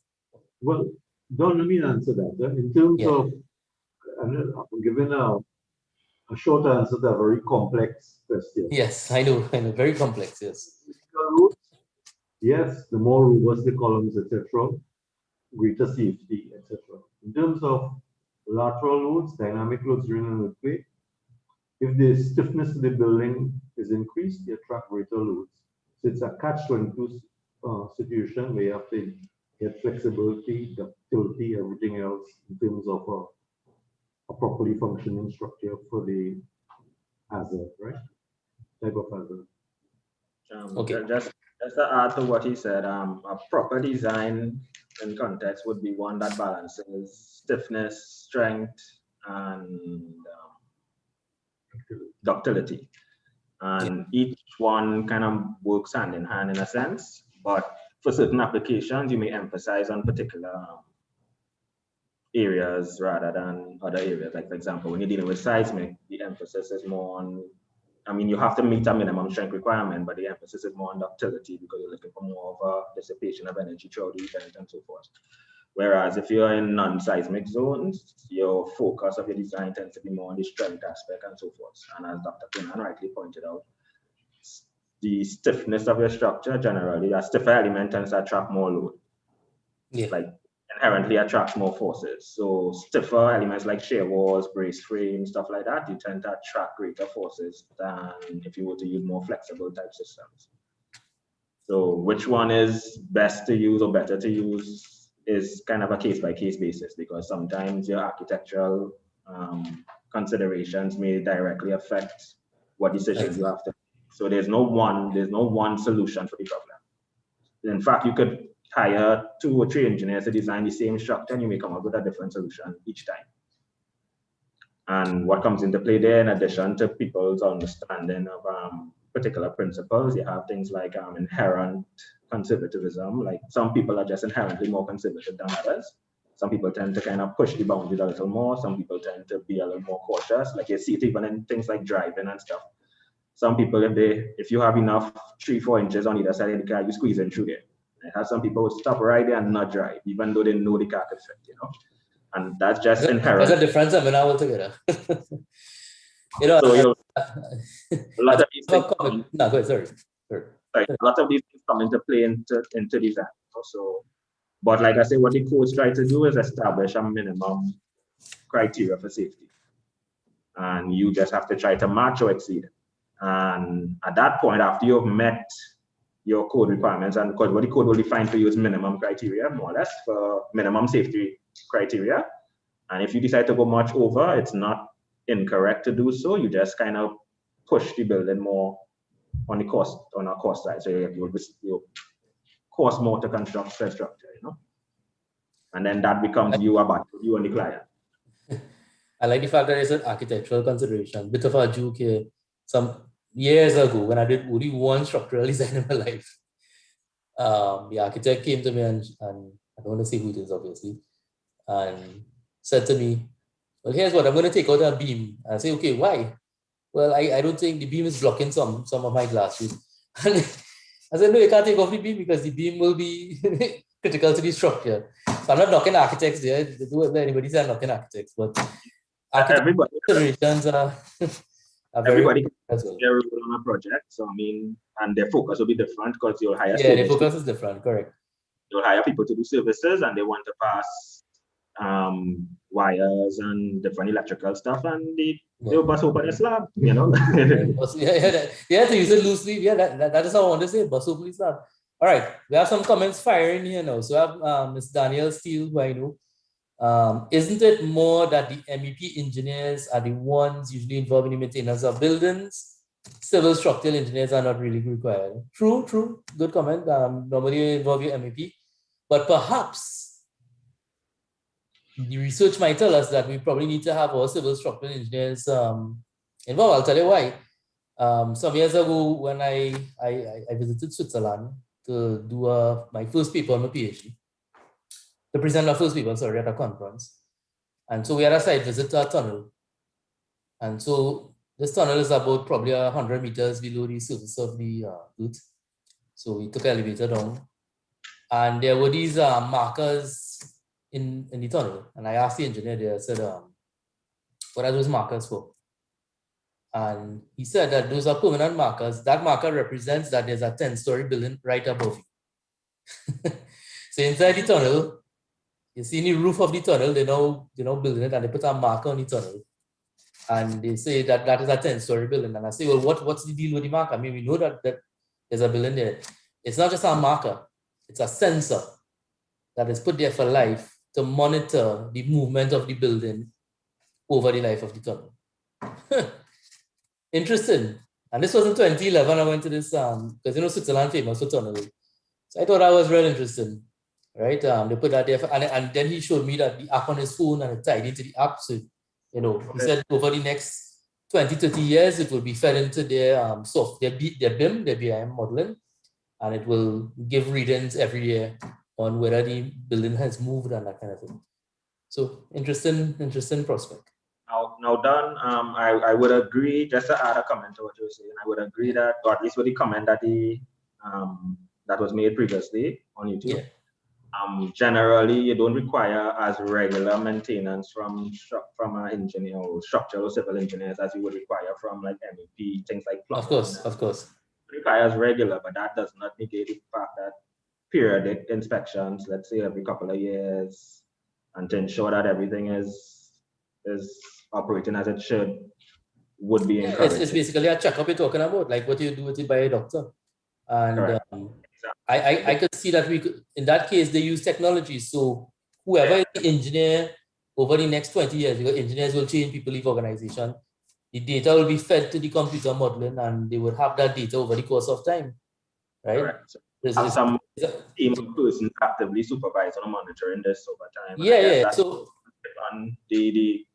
Well, Don, let me answer that. In terms of, I'm giving a short answer to a very complex question. Yes, I know, very complex, yes. Yes, the more robust the columns, etc., greater safety, etc. In terms of lateral loads, dynamic loads during an earthquake, If the stiffness of the building is increased, you attract greater loads. So it's a catch-22 situation where you have to get flexibility, ductility, everything else in terms of a properly functioning structure for the hazard, right? Type of hazard. Okay. Just to add to what he said, a proper design in context would be one that balances stiffness, strength, and ductility. And each one kind of works hand in hand in a sense, but for certain applications, you may emphasize on particular areas rather than other areas. Like, for example, when you're dealing with seismic, the emphasis is more on, I mean, you have to meet a minimum strength requirement, but the emphasis is more on ductility because you're looking for more of a dissipation of energy throughout the event and so forth. Whereas if you're in non-seismic zones, your focus of your design tends to be more on the strength aspect and so forth. And as Dr. Kunan rightly pointed out, the stiffness of your structure generally, a stiffer element tends to attract more load. Yeah. Like inherently attracts more forces. So stiffer elements like shear walls, brace frames, stuff like that, you tend to attract greater forces than if you were to use more flexible type systems. So which one is best to use or better to use is kind of a case-by-case basis, because sometimes your architectural considerations may directly affect what decisions you have to make. So there's no one solution for the problem. In fact, you could hire 2 or 3 engineers to design the same structure and you may come up with a different solution each time. And what comes into play there, in addition to people's understanding of particular principles, you have things like inherent conservatism. Like some people are just inherently more conservative than others. Some people tend to kind of push the boundaries a little more. Some people tend to be a little more cautious. Like you see it even in things like driving and stuff. Some people, if you have enough 3-4 inches on either side of the car, you squeeze in through there. I have some people who stop right there and not drive, even though they know the car could fit, you know. And that's just inherent. There's a difference when I will together. You know, so a lot of these things no, go ahead, sorry. A lot of these things come into play into design. So, but like I say, what the codes try to do is establish a minimum criteria for safety, and you just have to try to match or exceed it. And at that point, after you've met your code requirements, and because what the code will define for you is minimum criteria, more or less, for minimum safety criteria. And if you decide to go much over, it's not incorrect to do so. You just kind of push the building more on the cost, on our cost side. So you cost more to construct said structure, you know. And then that becomes you about you and the client. I like the fact that it's an architectural consideration. Bit of a joke here. Some years ago, when I did only one structural design in my life, the architect came to me and I don't want to say who it is, obviously, and said to me, well, here's what I'm going to take out a beam. I say, okay, why? Well, I don't think the beam is blocking some of my glass sheet. And I said, no, you can't take off the beam because the beam will be critical to the structure. So I'm not knocking architects there. Don't let anybody say I'm knocking architects, but Everybody considerations are everybody can their role on a project. So I mean, and their focus will be different because you'll hire their focus is different, correct. You'll hire people to do services and they want to pass wires and different electrical stuff, and they'll bust open a slab, you know. Yeah, to use it loosely. Yeah, that is how I want to say, bust open the slab. All right, we have some comments firing here now. So we have Ms. Danielle Steele, who I know. Isn't it more that the MEP engineers are the ones usually involved in the maintenance of buildings? Civil structural engineers are not really required. True. Good comment. Normally you involve your MEP. But perhaps the research might tell us that we probably need to have our civil structural engineers involved. I'll tell you why. Some years ago, when I visited Switzerland to do my first paper on my PhD, to present my first paper, at a conference. And so we had a site visit to a tunnel. And so this tunnel is about probably 100 meters below the surface of the earth. So we took an elevator down. And there were these markers in the tunnel. And I asked the engineer there, I said, what are those markers for? And he said that those are permanent markers. That marker represents that there's a 10-story building right above you. So inside the tunnel, you see in the roof of the tunnel, they're now building it and they put a marker on the tunnel. And they say that that is a 10-story building. And I say, well, what's the deal with the marker? I mean, we know that there's a building there. It's not just a marker, it's a sensor that is put there for life to monitor the movement of the building over the life of the tunnel. Interesting. And this was in 2011. I went to this, because you know Switzerland famous for tunnels. So I thought that was really interesting, right? They put that there, and then he showed me that the app on his phone and it tied into the app. So, you know, he said over the next 20, 30 years, it will be fed into their their BIM, their BIM modeling, and it will give readings every year on whether the building has moved and that kind of thing. So interesting prospect. Now, Don, I would agree, just to add a comment to what you were saying, I would agree that, or at least with the comment that that was made previously on YouTube. Yeah. Generally, you don't require as regular maintenance from an engineer or structural or civil engineers as you would require from like MEP, things like plumbing. Of course. It requires regular, but that does not negate the fact that periodic inspections, let's say every couple of years, and to ensure that everything is operating as it should, would be encouraged. It's basically a checkup you're talking about, like what you do with it by a doctor. And I could see that we could, in that case, they use technology. So whoever is the engineer over the next 20 years, because engineers will change, people leave organization, the data will be fed to the computer modeling and they would have that data over the course of time, right? Correct. So some team of persons actively supervising and monitoring this over time. Yeah. So on the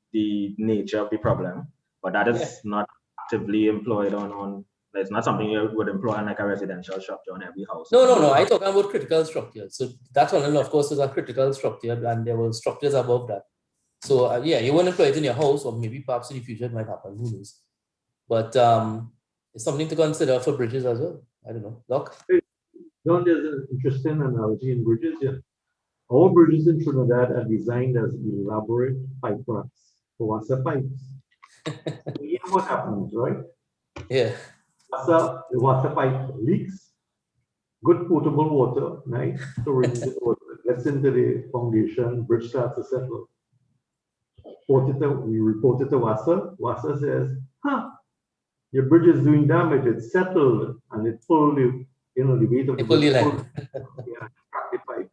nature of the problem, but that is not actively employed on. It's not something you would employ on like a residential structure on every house. No. I talk about critical structures. So that one, of course, is a critical structure, and there were structures above that. So yeah, you won't employ it in your house, or maybe perhaps in the future it might happen. Who knows? But it's something to consider for bridges as well. I don't know, Doc. John, there's an interesting analogy in bridges. Yeah, our bridges in Trinidad are designed as elaborate pipe racks for water pipes. So here, what happens, right? Yeah. The water pipe leaks, good potable water, nice. So water gets into the foundation, bridge starts to settle. We report it to WASA. WASA says, your bridge is doing damage, it's settled, and it pulled the weight of the bridge. Crack the pipe,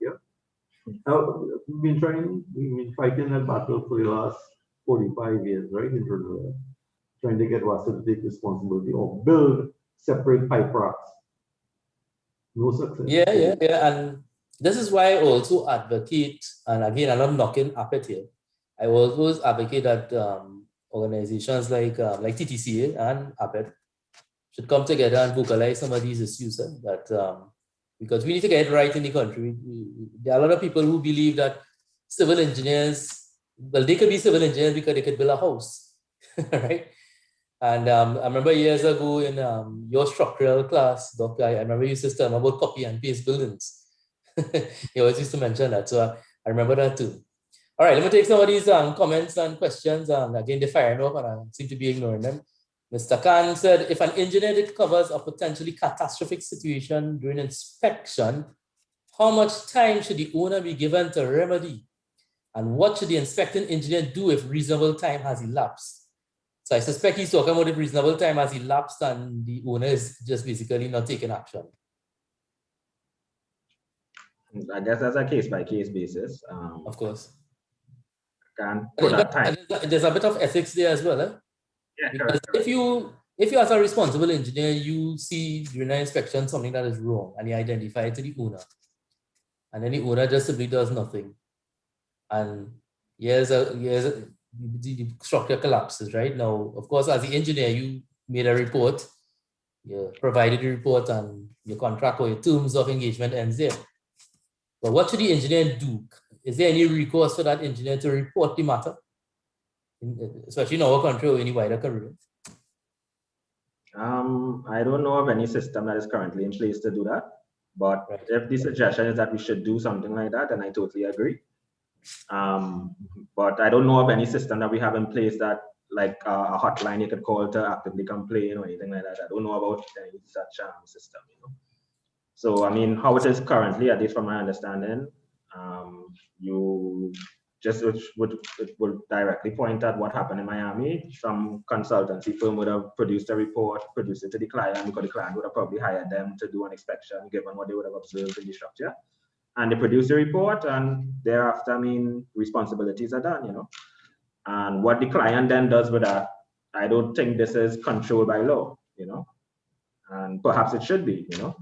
we've been fighting that battle for the last 45 years, right? In Trinidad, trying to get WASA to take responsibility or build separate pipe racks. No success. Yeah. And this is why I also advocate, and again, I'm not knocking APET here. I always advocate that organizations like TTCA and APET should come together and vocalize some of these issues. Because we need to get it right in the country. There are a lot of people who believe that civil engineers, well, they could be civil engineers because they could build a house, right? And I remember years ago in your structural class, Doc, I remember you used to tell me about copy and paste buildings. You always used to mention that, so I remember that too. All right, let me take some of these comments and questions. Again, they're firing up and I seem to be ignoring them. Mr. Khan said, if an engineer discovers a potentially catastrophic situation during inspection, how much time should the owner be given to remedy? And what should the inspecting engineer do if reasonable time has elapsed? So I suspect he's talking about if reasonable time has elapsed and the owner is just basically not taking action. I guess that's a case-by-case basis. Of course. Can't put that time. There's a bit of ethics there as well. Yeah, because if you as a responsible engineer, you see during an inspection something that is wrong and you identify it to the owner, and then the owner just simply does nothing, and the structure collapses, right? Now, of course, as the engineer, you made a report, you provided the report, and your contract or your terms of engagement ends there. But what should the engineer do? Is there any recourse for that engineer to report the matter? Especially in our country or any wider Caribbean? I don't know of any system that is currently in place to do that. But if the suggestion is that we should do something like that, then I totally agree. But I don't know of any system that we have in place that, like a hotline you could call to actively complain or anything like that. I don't know about any such system. So, I mean, how it is currently, at least from my understanding, you it would directly point at what happened in Miami. Some consultancy firm would have produced a report, produced it to the client, because the client would have probably hired them to do an inspection, given what they would have observed in the structure. And they produce the report, and thereafter, responsibilities are done, And what the client then does with that, I don't think this is controlled by law, and perhaps it should be, So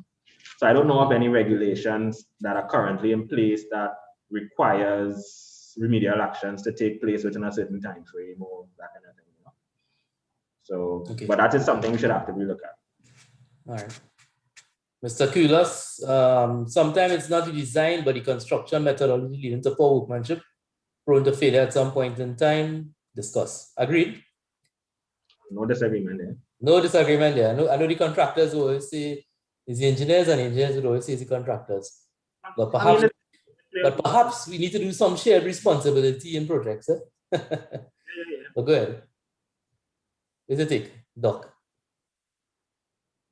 I don't know of any regulations that are currently in place that requires remedial actions to take place within a certain time frame or that kind of thing, So, Okay. but that is something we should actively look at. All right. Mr. Kulas, sometimes it's not the design, but the construction methodology leading to poor workmanship, prone to failure at some point in time. Discuss. Agreed? No disagreement there. No disagreement there. I know the contractors always say it's the engineers, and engineers would always say it's the contractors. But perhaps we need to do some shared responsibility in projects. Eh? But go ahead. What do you think, Doc?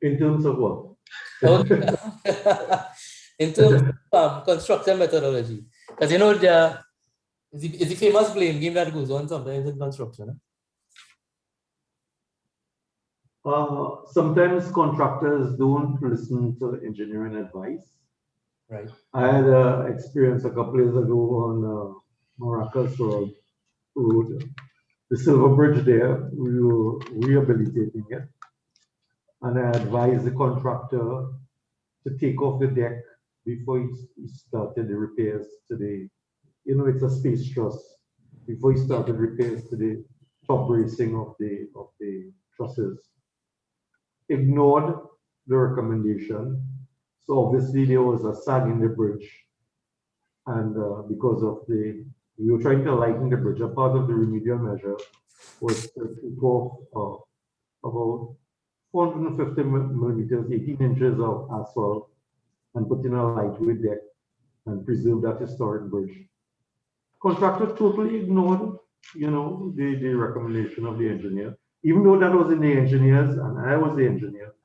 In terms of what? Okay. In terms of construction methodology, because it's the famous blame game that goes on sometimes in construction. Sometimes contractors don't listen to engineering advice. Right. I had an experience a couple years ago on Maracas Road, the Silver Bridge there. We were rehabilitating it, and I advised the contractor to take off the deck before he started the repairs to the, it's a space truss. Before he started repairs to the top bracing of the trusses, ignored the recommendation. So obviously there was a sag in the bridge, and because of we were trying to lighten the bridge. A part of the remedial measure was to take off about 450 millimeters, 18 inches of asphalt, and put in a lightweight deck and preserve that historic bridge. Contractor totally ignored, the recommendation of the engineer, even though that was in the engineers and I was the engineer.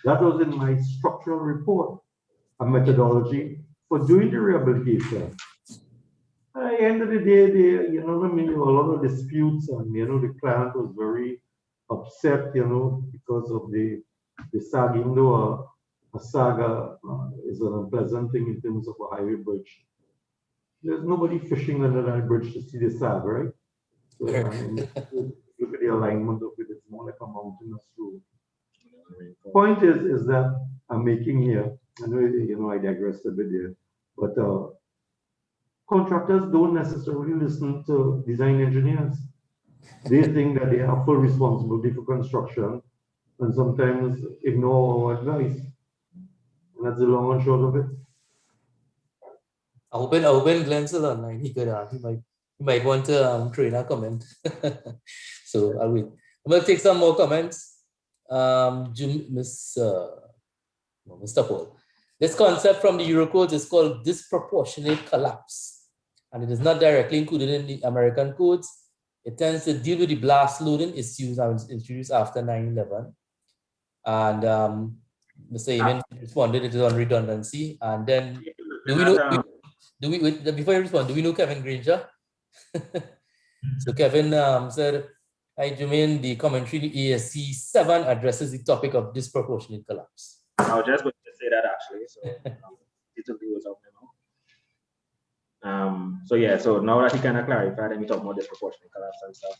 That was in my structural report, a methodology for doing the rehabilitation. At the end of the day, there were a lot of disputes, and the client was very upset, because of the sag. Even though a sag is an unpleasant thing in terms of a highway bridge, there's nobody fishing under that bridge to see the sag, right? So, look at the alignment of it; it's more like a mountainous road. Point is that I'm making here. I know, I digressed a bit there, but contractors don't necessarily listen to design engineers. They think that they have full responsibility for construction, and sometimes ignore our advice. And that's the long and short of it. I hope Glenn's still online. He might want to throw in a comment. So I'll wait. I'm going to take some more comments. Mr. Paul. This concept from the Eurocodes is called disproportionate collapse, and it is not directly included in the American codes. It tends to deal with the blast loading issues that was introduced after 9/11. And Mr. Eamon responded it is on redundancy. And then before you respond, do we know Kevin Granger? So Kevin said, hi Jermaine, the commentary in ESC 7 addresses the topic of disproportionate collapse. I was just going to say that actually, so it was out now. So yeah, so now that he kind of clarified, and we talk more disproportionate collapse and stuff.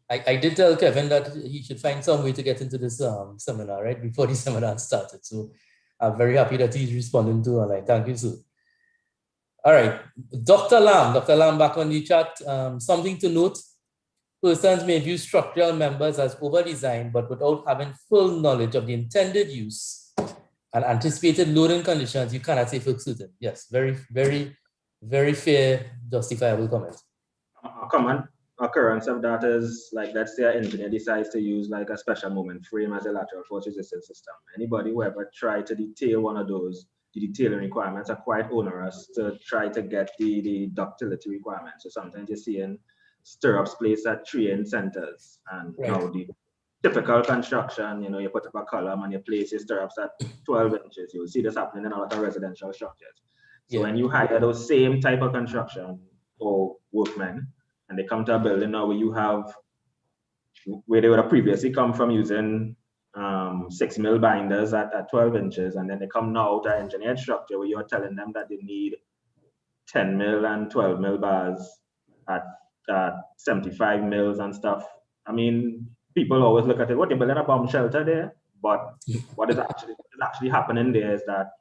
I did tell Kevin that he should find some way to get into this seminar, right, before the seminar started. So I'm very happy that he's responding to online. Thank you, sir. All right, Dr. Lam back on the chat. Something to note, persons may view structural members as over-designed, but without having full knowledge of the intended use and anticipated loading conditions, you cannot say for certain. Yes, very, very, very fair, justifiable comment. A common occurrence of that is, like, let's say an engineer decides to use like a special moment frame as a lateral force resistance system. Anybody who ever tried to detail one of those, the detailing requirements are quite onerous to try to get the ductility requirements. So sometimes you're seeing stirrups placed at 3-inch centers, and now the typical construction, you put up a column and you place your stirrups at 12 inches. You'll see this happening in a lot of residential structures. So when you hire those same type of construction or workmen, and they come to a building now where they would have previously come from using 6 mil binders at 12 inches, and then they come now to an engineered structure where you're telling them that they need 10 mil and 12 mil bars at 75 mils and stuff. I mean, people always look at it, what, you're building a bomb shelter there? But what is actually happening there is that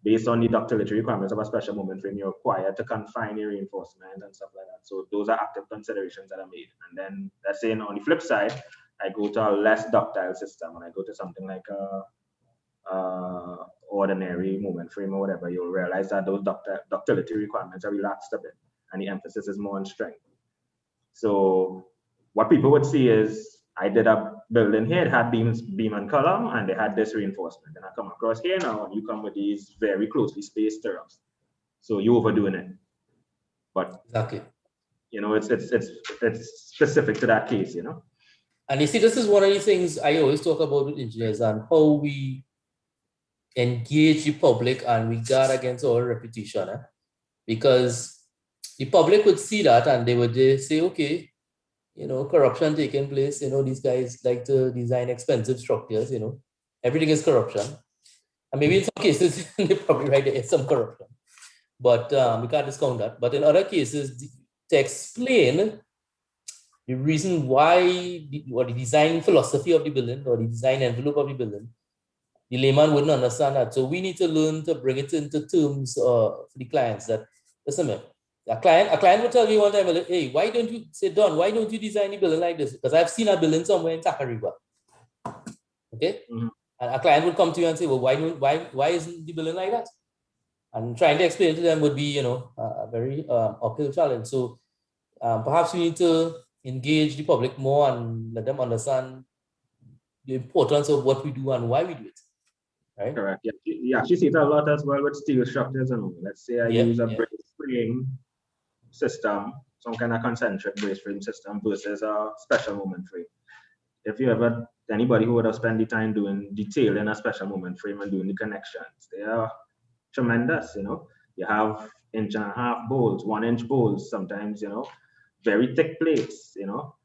based on the ductility requirements of a special moment frame, you're required to confine your reinforcement and stuff like that. So those are active considerations that are made. And then let's say on the flip side, I go to a less ductile system and I go to something like a ordinary moment frame or whatever, you'll realize that those ductility requirements are relaxed a bit and the emphasis is more on strength. So what people would see is, I did a building here, it had beam and column, and they had this reinforcement. And I come across here now, and you come with these very closely spaced stirrups. So you're overdoing it. But exactly, you know, it's specific to that case, you know. And you see, this is one of the things I always talk about with engineers and how we engage the public and we guard against our reputation. Because the public would see that and they would say, okay, you know, corruption taking place, you know, these guys like to design expensive structures, you know, everything is corruption. And maybe in some cases, they're probably right, there is some corruption. But we can't discount that. But in other cases, to explain the reason why, or the design philosophy of the building, or the design envelope of the building, the layman wouldn't understand that. So we need to learn to bring it into terms for the clients that, listen, man, a client would tell me one time, hey, why don't you, say, Don, why don't you design a building like this? Because I've seen a building somewhere in Takariba. Okay? Mm-hmm. And a client would come to you and say, well, why isn't the building like that? And trying to explain to them would be, you know, a very uphill challenge. So perhaps we need to engage the public more and let them understand the importance of what we do and why we do it. Right? Correct. Yeah, you actually see it a lot as well with steel structures and all. Let's say I use a brace frame system, some kind of concentric brace frame system versus a special moment frame. If you ever, anybody who would have spent the time doing detailing a special moment frame and doing the connections, they are tremendous, you know. You have 1.5 inch bolts, 1 inch bolts, sometimes, you know, very thick plates, you know.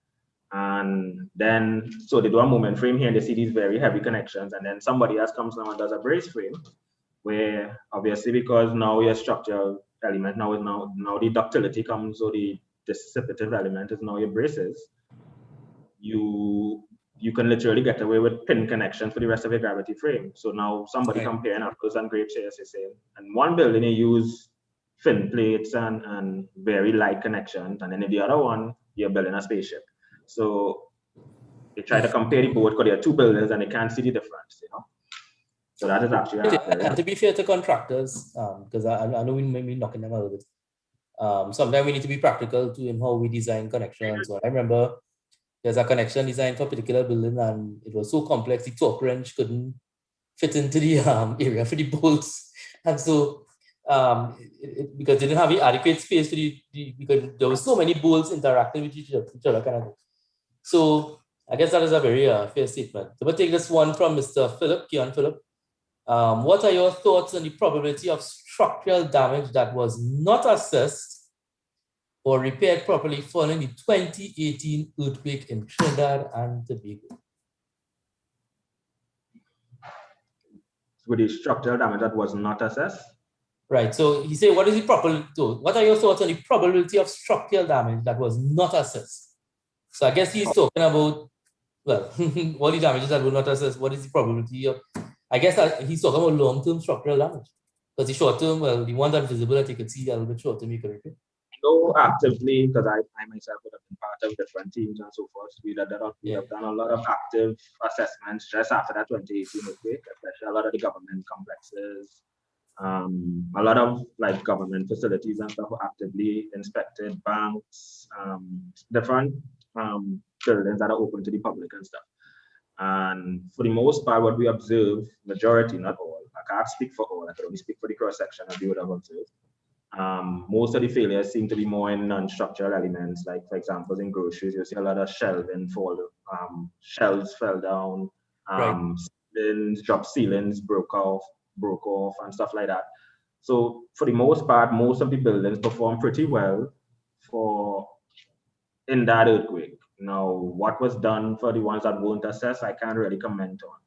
And then, so they do a moment frame here and they see these very heavy connections. And then somebody else comes now and does a brace frame where obviously because now your structural element, now the ductility comes, so the dissipative element is now your braces. You can literally get away with pin connections for the rest of your gravity frame. So now somebody comparing apples and grapes here, as you say. And one building you use fin plates and very light connections. And then in the other one, you're building a spaceship. So they try to compare the both because there are two buildings and they can't see the difference, you know. So that is actually and to be fair to contractors, because I know we may be knocking them a little bit. Sometimes we need to be practical too in how we design connections. So I remember there's a connection designed for a particular building and it was so complex the torque wrench couldn't fit into the area for the bolts. And so because they didn't have the adequate space for because there were so many bolts interacting with each other kind of thing. So I guess that is a very fair statement. So we'll take this one from Mr. Philip, Keon Philip. What are your thoughts on the probability of structural damage that was not assessed or repaired properly following the 2018 earthquake in Trinidad and Tobago? With the structural damage that was not assessed? Right. So he said, what are your thoughts on the probability of structural damage that was not assessed? So I guess he's talking about, well, all the damages that were not assessed, what is the probability of, I guess he's talking about long-term structural damage. Because the short-term, well, the one that's visible that you can see a little bit short-term, you can repair. No, actively, because I myself would have been part of different teams and so forth. We have done a lot of active assessments just after that 2018 earthquake, especially a lot of the government complexes, a lot of like government facilities and stuff were actively inspected, banks, different buildings that are open to the public and stuff. And for the most part, what we observe, majority, not all, I can't speak for all, I can only speak for the cross section of you would have observed. Most of the failures seem to be more in non-structural elements, like for example, in groceries, you see a lot of shelving fall, shelves fell down, ceilings, drop ceilings broke off and stuff like that. So for the most part, most of the buildings performed pretty well in that earthquake. Now, what was done for the ones that weren't assessed, I can't really comment on.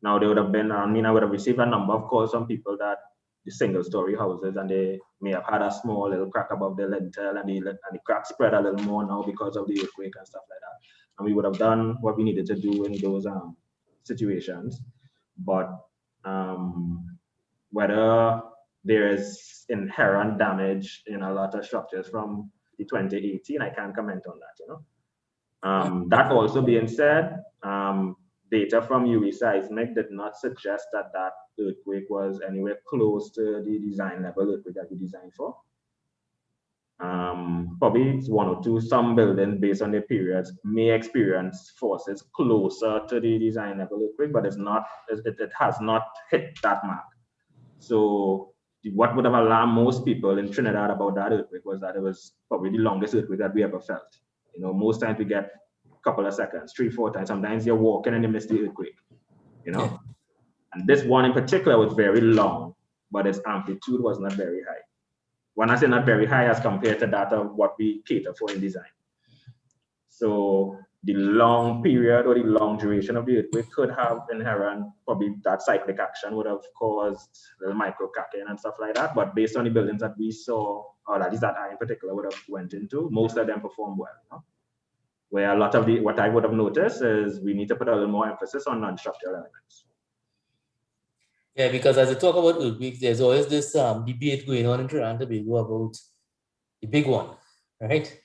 Now, there would have been, I would have received a number of calls from people that the single-story houses, and they may have had a small little crack above the lintel, and the crack spread a little more now because of the earthquake and stuff like that. And we would have done what we needed to do in those situations. But whether there is inherent damage in a lot of structures from the 2018, I can't comment on that. That also being said, data from UV seismic did not suggest that that earthquake was anywhere close to the design level earthquake that we designed for. Probably it's one or two, some buildings based on their periods may experience forces closer to the design level earthquake, but it has not hit that mark. So what would have alarmed most people in Trinidad about that earthquake was that it was probably the longest earthquake that we ever felt. Most times we get a couple of seconds, 3-4 times. Sometimes you're walking and you miss the earthquake, Yeah. And this one in particular was very long, but its amplitude was not very high. When I say not very high as compared to that of what we cater for in design. So the long period or the long duration of the earthquake could have inherent, probably that cyclic action would have caused the micro cracking and stuff like that. But based on the buildings that we saw, or at least that I in particular would have went into, most of them performed well. Where a lot of what I would have noticed is we need to put a little more emphasis on non-structural elements. Yeah, because as I talk about earthquakes, there's always this debate going on in Trinidad and Tobago about the big one, right?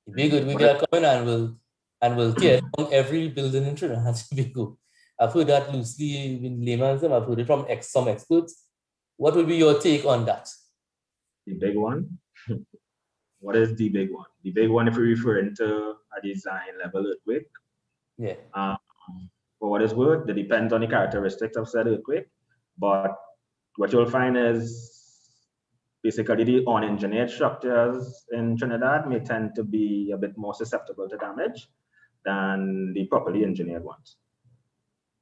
The big earthquake that coming and will tear down every building in Trinidad and Tobago. I've heard that loosely in layman's terms. I've heard it from some experts. What would be your take on that? The big one? What is the big one? The big one, if we're referring to a design level earthquake. Yeah. For what it's worth, it depends on the characteristics of said earthquake. But what you'll find is basically the unengineered structures in Trinidad may tend to be a bit more susceptible to damage than the properly engineered ones.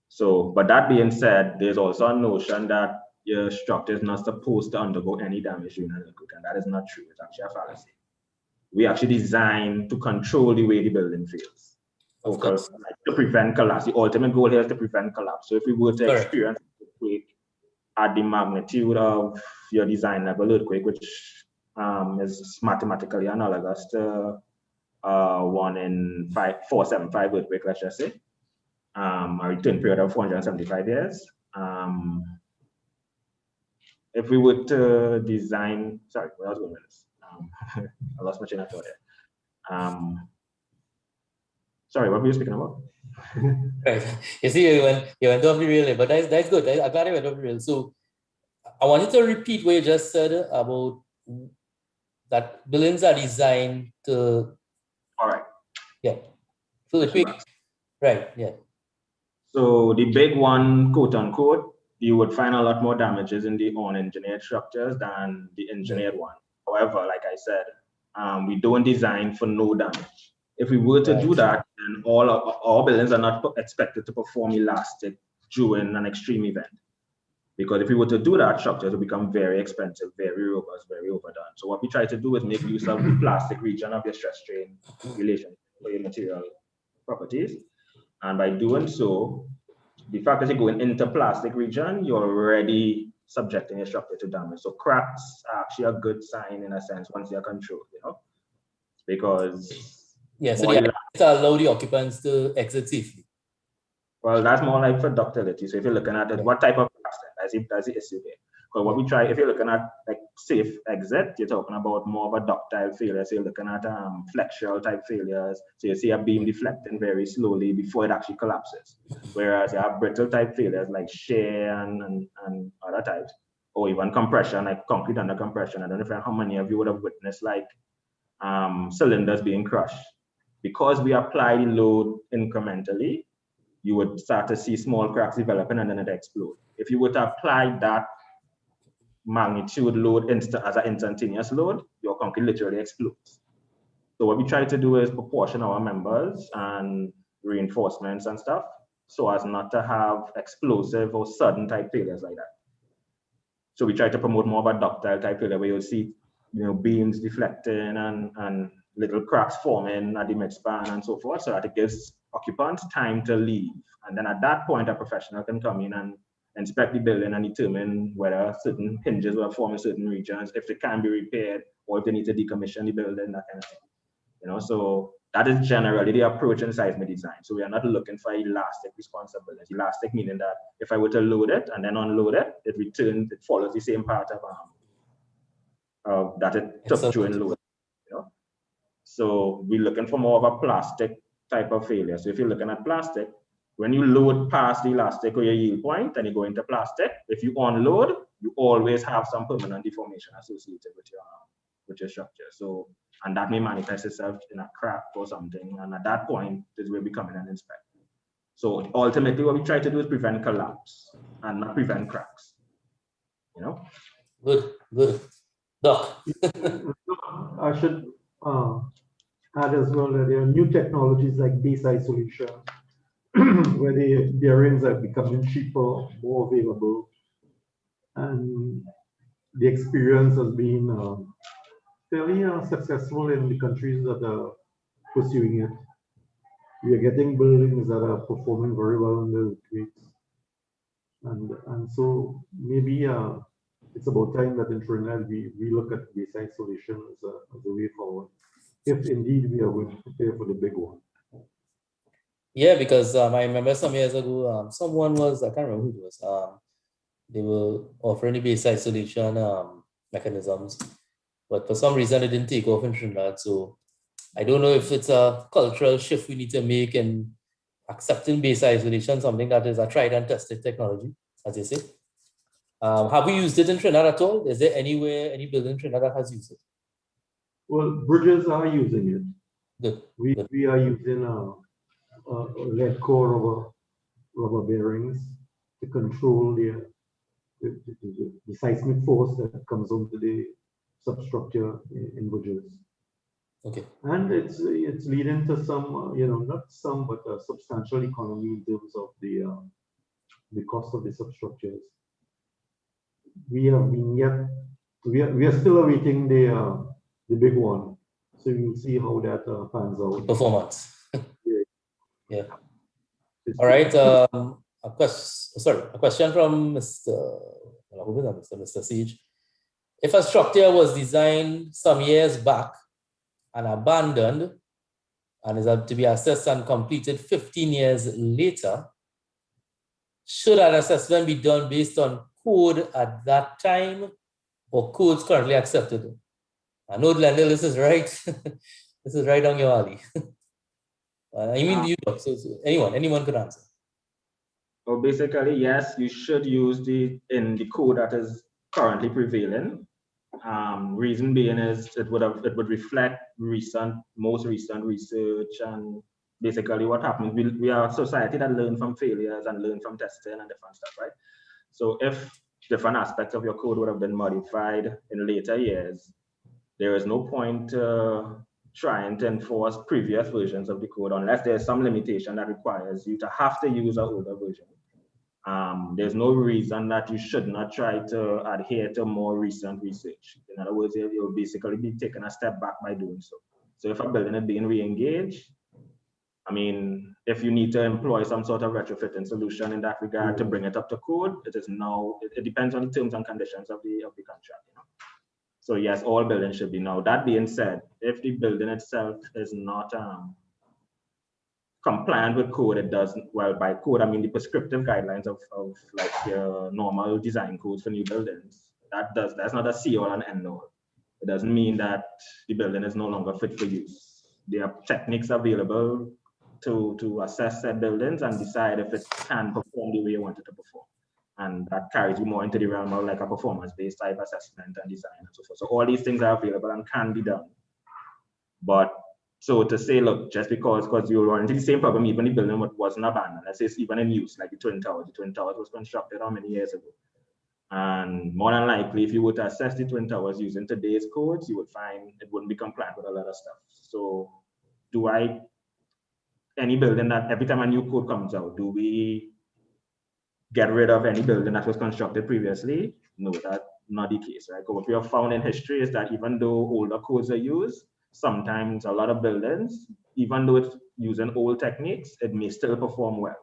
So, but that being said, there's also a notion that your structure is not supposed to undergo any damage during an earthquake, and that is not true. It's actually a fallacy. We actually design to control the way the building feels. To prevent collapse. The ultimate goal here is to prevent collapse. So if we were to experience an earthquake at the magnitude of your design level earthquake, which is mathematically analogous to 1 in 475 earthquake, let's just say, a return period of 475 years. If we were to design, sorry, where I was going with this? I lost my chain of thought there. Sorry, what were you speaking about? Right. You see, you went off the rail, but that's good. I'm glad you went off the rail. So I wanted to repeat what you just said about that buildings are designed to. All right. Yeah. So the quick, right. Yeah. So the big one, quote unquote, you would find a lot more damages in the unengineered structures than the engineered one. However, like I said, we don't design for no damage. If we were to do that, then all buildings are not expected to perform elastic during an extreme event. Because if we were to do that, structures will become very expensive, very robust, very overdone. So what we try to do is make use of the plastic region of your stress strain relation for your material properties. And by doing so, the fact that you're going into plastic region, you're already subjecting your structure to damage. So cracks are actually a good sign in a sense once they're controlled, because so the idea is to allow the occupants to exit safely. Well, that's more like for ductility. So if you're looking at it, what type of cracks that's the issue here. Because what we try, if you're looking at like safe exit, you're talking about more of a ductile failure. So you're looking at flexural type failures. So you see a beam deflecting very slowly before it actually collapses. Whereas you have brittle type failures like shear and other types, or even compression, like concrete under compression. I don't know how many of you would have witnessed like cylinders being crushed. Because we apply the load incrementally, you would start to see small cracks developing and then it explode. If you were to apply that magnitude load as an instantaneous load, your concrete literally explodes. So what we try to do is proportion our members and reinforcements and stuff so as not to have explosive or sudden type failures like that. So we try to promote more of a ductile type failure where you'll see, beams deflecting and little cracks forming at the midspan and so forth, so that it gives occupants time to leave. And then at that point, a professional can come in and inspect the building and determine whether certain hinges will form in certain regions, if they can be repaired, or if they need to decommission the building, that kind of thing. So that is generally the approach in seismic design. So we are not looking for elastic responsibility. Elastic meaning that if I were to load it and then unload it, it follows the same path of that it took during load. So we're looking for more of a plastic type of failure. So if you're looking at plastic, when you load past the elastic or your yield point and you go into plastic, if you unload, you always have some permanent deformation associated with your structure. So, and that may manifest itself in a crack or something. And at that point is where we come in and inspect. So ultimately what we try to do is prevent collapse and not prevent cracks. Good. Doc. I should add as well that there are new technologies like base isolation, where the bearings are becoming cheaper, more available, and the experience has been fairly successful in the countries that are pursuing it. We are getting buildings that are performing very well in the earthquakes, and so maybe it's about time that in Trinidad we look at base isolation as a way forward, if indeed we are going to prepare for the big one. Yeah, because I remember some years ago, someone was, I can't remember who it was, they were offering the base isolation mechanisms, but for some reason it didn't take off in Trinidad. So I don't know if it's a cultural shift we need to make in accepting base isolation, something that is a tried and tested technology, as they say. Have we used it in Trinidad at all? Is there any building in Trinidad that has used it? Well, bridges are using it. Good. We are using lead core rubber bearings to control the seismic force that comes onto the substructure in bridges. Okay. And it's leading to some, not some, but a substantial economy in terms of the cost of the substructures. We are still awaiting the big one, so we'll see how that pans out. Performance. Yeah. All right. A question from Mr. Siege. If a structure was designed some years back and abandoned and is to be assessed and completed 15 years later, should an assessment be done based on code at that time or codes currently accepted? I know, Glendale, this is right. This is right on your alley. So anyone could answer. Well, basically, yes, you should use in the code that is currently prevailing. Reason being is it would reflect most recent research, and basically what happens. We are a society that learn from failures and learn from testing and different stuff, right? So if different aspects of your code would have been modified in later years, there is no point trying to enforce previous versions of the code unless there's some limitation that requires you to have to use an older version. There's no reason that you should not try to adhere to more recent research. In other words, you'll basically be taking a step back by doing so. So if a building is being re-engaged, I mean, if you need to employ some sort of retrofitting solution in that regard to bring it up to code, it depends on the terms and conditions of the contract. So yes, all buildings should be now. That being said, if the building itself is not compliant with code, it doesn't, well, by code, I mean the prescriptive guidelines of like your normal design codes for new buildings. That's not a see all and end all. It doesn't mean that the building is no longer fit for use. There are techniques available to assess said buildings and decide if it can perform the way you want it to perform. And that carries you more into the realm of like a performance-based type assessment and design and so forth. So all these things are available and can be done. But so to say, look, just because you run into the same problem, even the building wasn't abandoned, let's say it's even in use, like the Twin Towers. The Twin Towers was constructed how many years ago? And more than likely, if you were to assess the Twin Towers using today's codes, you would find it wouldn't be compliant with a lot of stuff. So any building that every time a new code comes out, do we get rid of any building that was constructed previously? know that not the case, right? Because what we have found in history is that even though older codes are used, sometimes a lot of buildings, even though it's using old techniques, it may still perform well.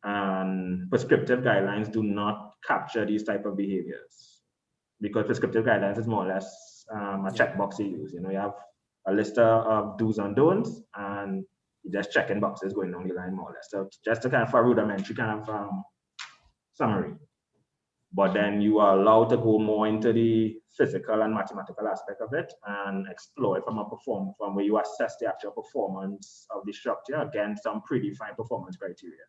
And prescriptive guidelines do not capture these type of behaviors, because prescriptive guidelines is more or less a checkbox you use. You know, you have a list of do's and don'ts, and you're just checking boxes going down the line more or less. So just a kind of a rudimentary kind of summary. But then you are allowed to go more into the physical and mathematical aspect of it and explore it from where you assess the actual performance of the structure against some predefined performance criteria.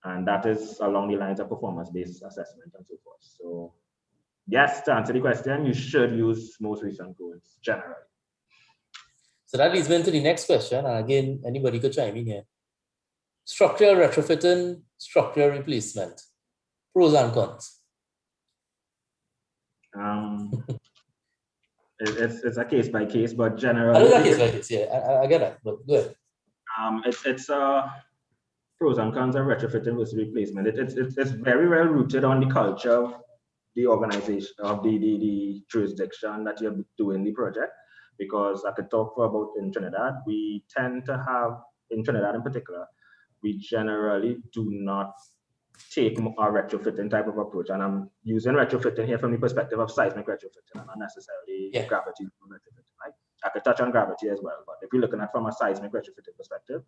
And that is along the lines of performance-based assessment and so forth. So yes, to answer the question, you should use most recent codes generally. So that leads me into the next question. And again, anybody could chime in here. Structural retrofitting, structural replacement, pros and cons. It's a case by case, but generally. I know that case by case, yeah, I get that, but go ahead. It's pros and cons of retrofitting versus replacement. It's very well rooted on the culture of the organization, of the jurisdiction that you're doing the project. Because I could talk for about in Trinidad, we tend to have, in Trinidad in particular, we generally do not take a retrofitting type of approach. And I'm using retrofitting here from the perspective of seismic retrofitting, not necessarily gravity retrofitting, right? I could touch on gravity as well, but if you're looking at from a seismic retrofitting perspective,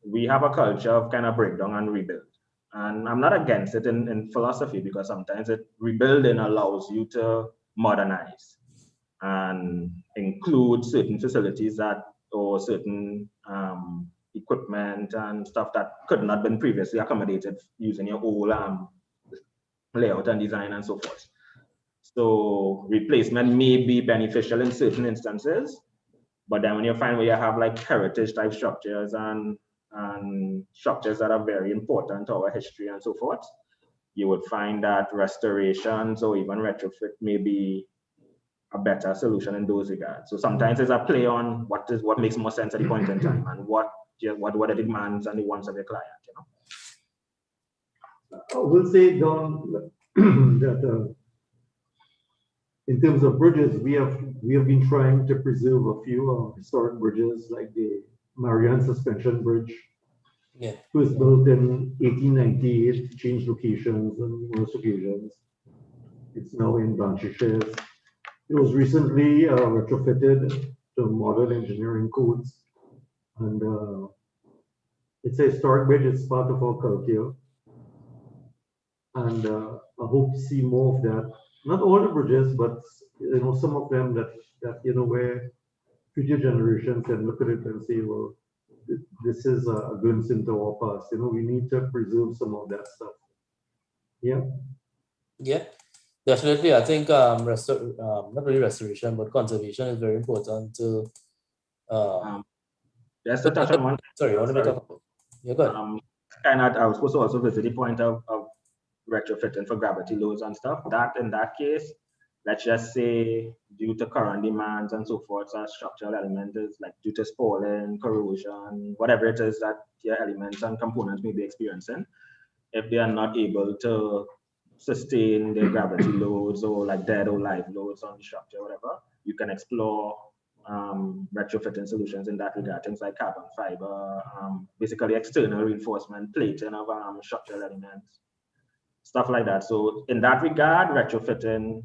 we have a culture of kind of breakdown and rebuild. And I'm not against it in philosophy, because sometimes rebuilding allows you to modernize and include certain facilities or certain equipment and stuff that could not have been previously accommodated using your old layout and design and so forth. So replacement may be beneficial in certain instances, but then when you find where you have like heritage type structures and structures that are very important to our history and so forth, you would find that restorations or even retrofit may be a better solution in those regards. So sometimes there's a play on what makes more sense at the point in time and what are the demands and the wants of your client, you know. I will say, Don, that in terms of bridges, we have been trying to preserve a few historic bridges, like the Marian suspension bridge. Yeah. It was built in 1898, changed locations on most occasions. It's now in Blanchichez. It was recently retrofitted to modern engineering codes. And it's a historic bridge, it's part of our culture. And I hope to see more of that. Not all the bridges, but some of them that where future generations can look at it and say, well, this is a glimpse into our past. We need to preserve some of that stuff. Yeah. Yeah, definitely. I think not really restoration, but conservation is very important to. Just to touch on one. Sorry, what are we talking about? Yeah, go ahead. I was supposed to also visit the point of retrofitting for gravity loads and stuff. That in that case, let's just say due to current demands and so forth, our structural element is like due to spalling, corrosion, whatever it is that your elements and components may be experiencing, if they are not able to sustain their gravity loads or like dead or live loads on the structure, whatever, you can explore retrofitting solutions in that regard, things like carbon fiber, basically external reinforcement, plating of structural elements, stuff like that. So in that regard, retrofitting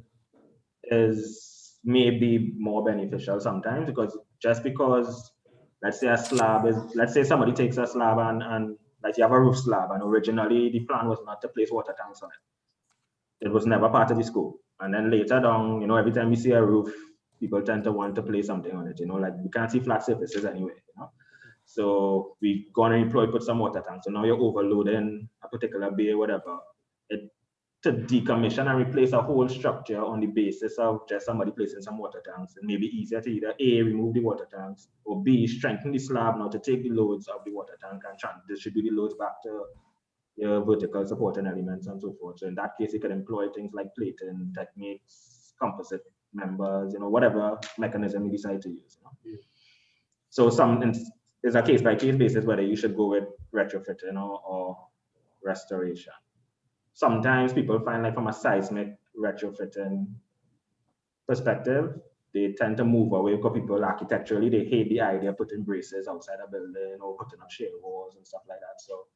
is maybe more beneficial sometimes, because just because let's say somebody takes a slab and like you have a roof slab, and originally the plan was not to place water tanks on it. It was never part of the scope. And then later down, every time we see a roof, people tend to want to place something on it, like we can't see flat surfaces anyway, So we're going to put some water tanks. So now you're overloading a particular bay or whatever. To decommission and replace a whole structure on the basis of just somebody placing some water tanks, it may be easier to either A, remove the water tanks, or B, strengthen the slab now to take the loads of the water tank and distribute the loads back to your vertical supporting elements and so forth. So in that case, you can employ things like plating techniques, composite members, whatever mechanism you decide to use. So there's a case by case basis whether you should go with retrofitting or restoration. sometimes people find like from a seismic retrofitting perspective, they tend to move away because people architecturally, they hate the idea of putting braces outside a building or putting up shear walls and stuff like that. So,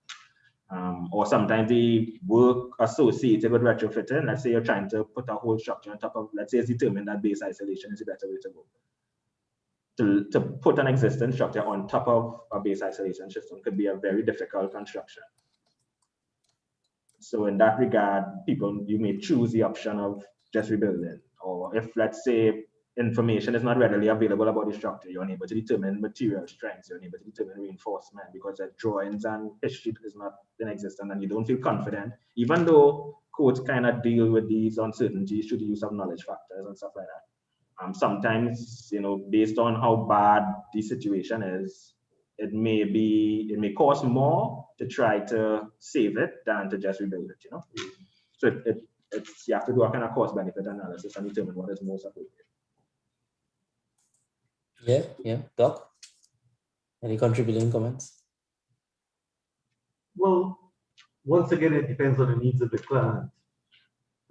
or sometimes the work associated with retrofitting, let's say you're trying to put a whole structure on top of, let's say it's determined that base isolation is a better way to go. To put an existing structure on top of a base isolation system could be a very difficult construction. So in that regard, you may choose the option of just rebuilding. Or if, let's say, information is not readily available about the structure, you're unable to determine material strengths, you're unable to determine reinforcement because the drawings and history is not in existence and you don't feel confident, even though codes kind of deal with these uncertainties through the use of knowledge factors and stuff like that. Sometimes, based on how bad the situation is, it may cost more to try to save it than to just rebuild it, So it's you have to do a kind of cost benefit analysis and determine what is most appropriate. Yeah. Doc, any contributing comments? Well, once again, it depends on the needs of the client.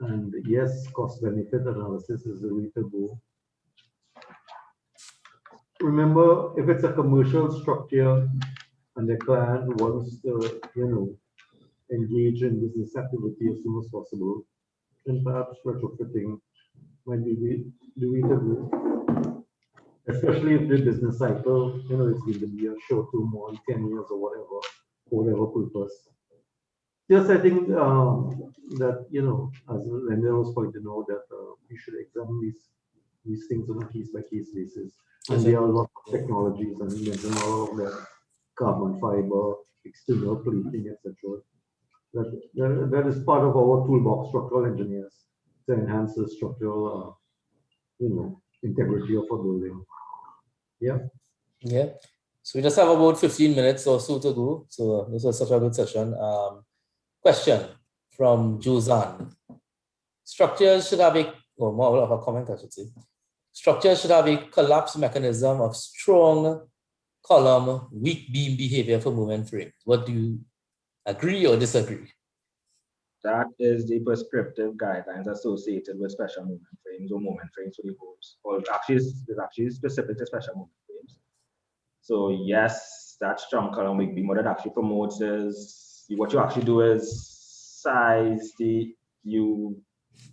And yes, cost benefit analysis is the way to go. Remember, if it's a commercial structure and the client wants to, engage in business activity as soon as possible, then perhaps retrofitting might be the way to go. Especially if the business cycle, is going to be a short term, more than 10 years or whatever purpose. Just I think that, as Linda was pointing out, that we should examine these things on a case-by-case basis. And there are a lot of technologies, and you mentioned all of them, carbon fiber, external plating, etc. That is part of our toolbox, structural engineers, to enhance the structural, integrity of a building. Yeah. So we just have about 15 minutes or so to go. So this was such a good session. Question from Jozan. Structures should have or more of a comment, I should say. Structures should have a collapse mechanism of strong column, weak beam behavior for moment frames. What do you agree or disagree? That is the prescriptive guidelines associated with special moment frames or moment frames for the holes. Or it's actually specific to special moment frames. So yes, that strong column weak beam, what it actually promotes is what you actually do is you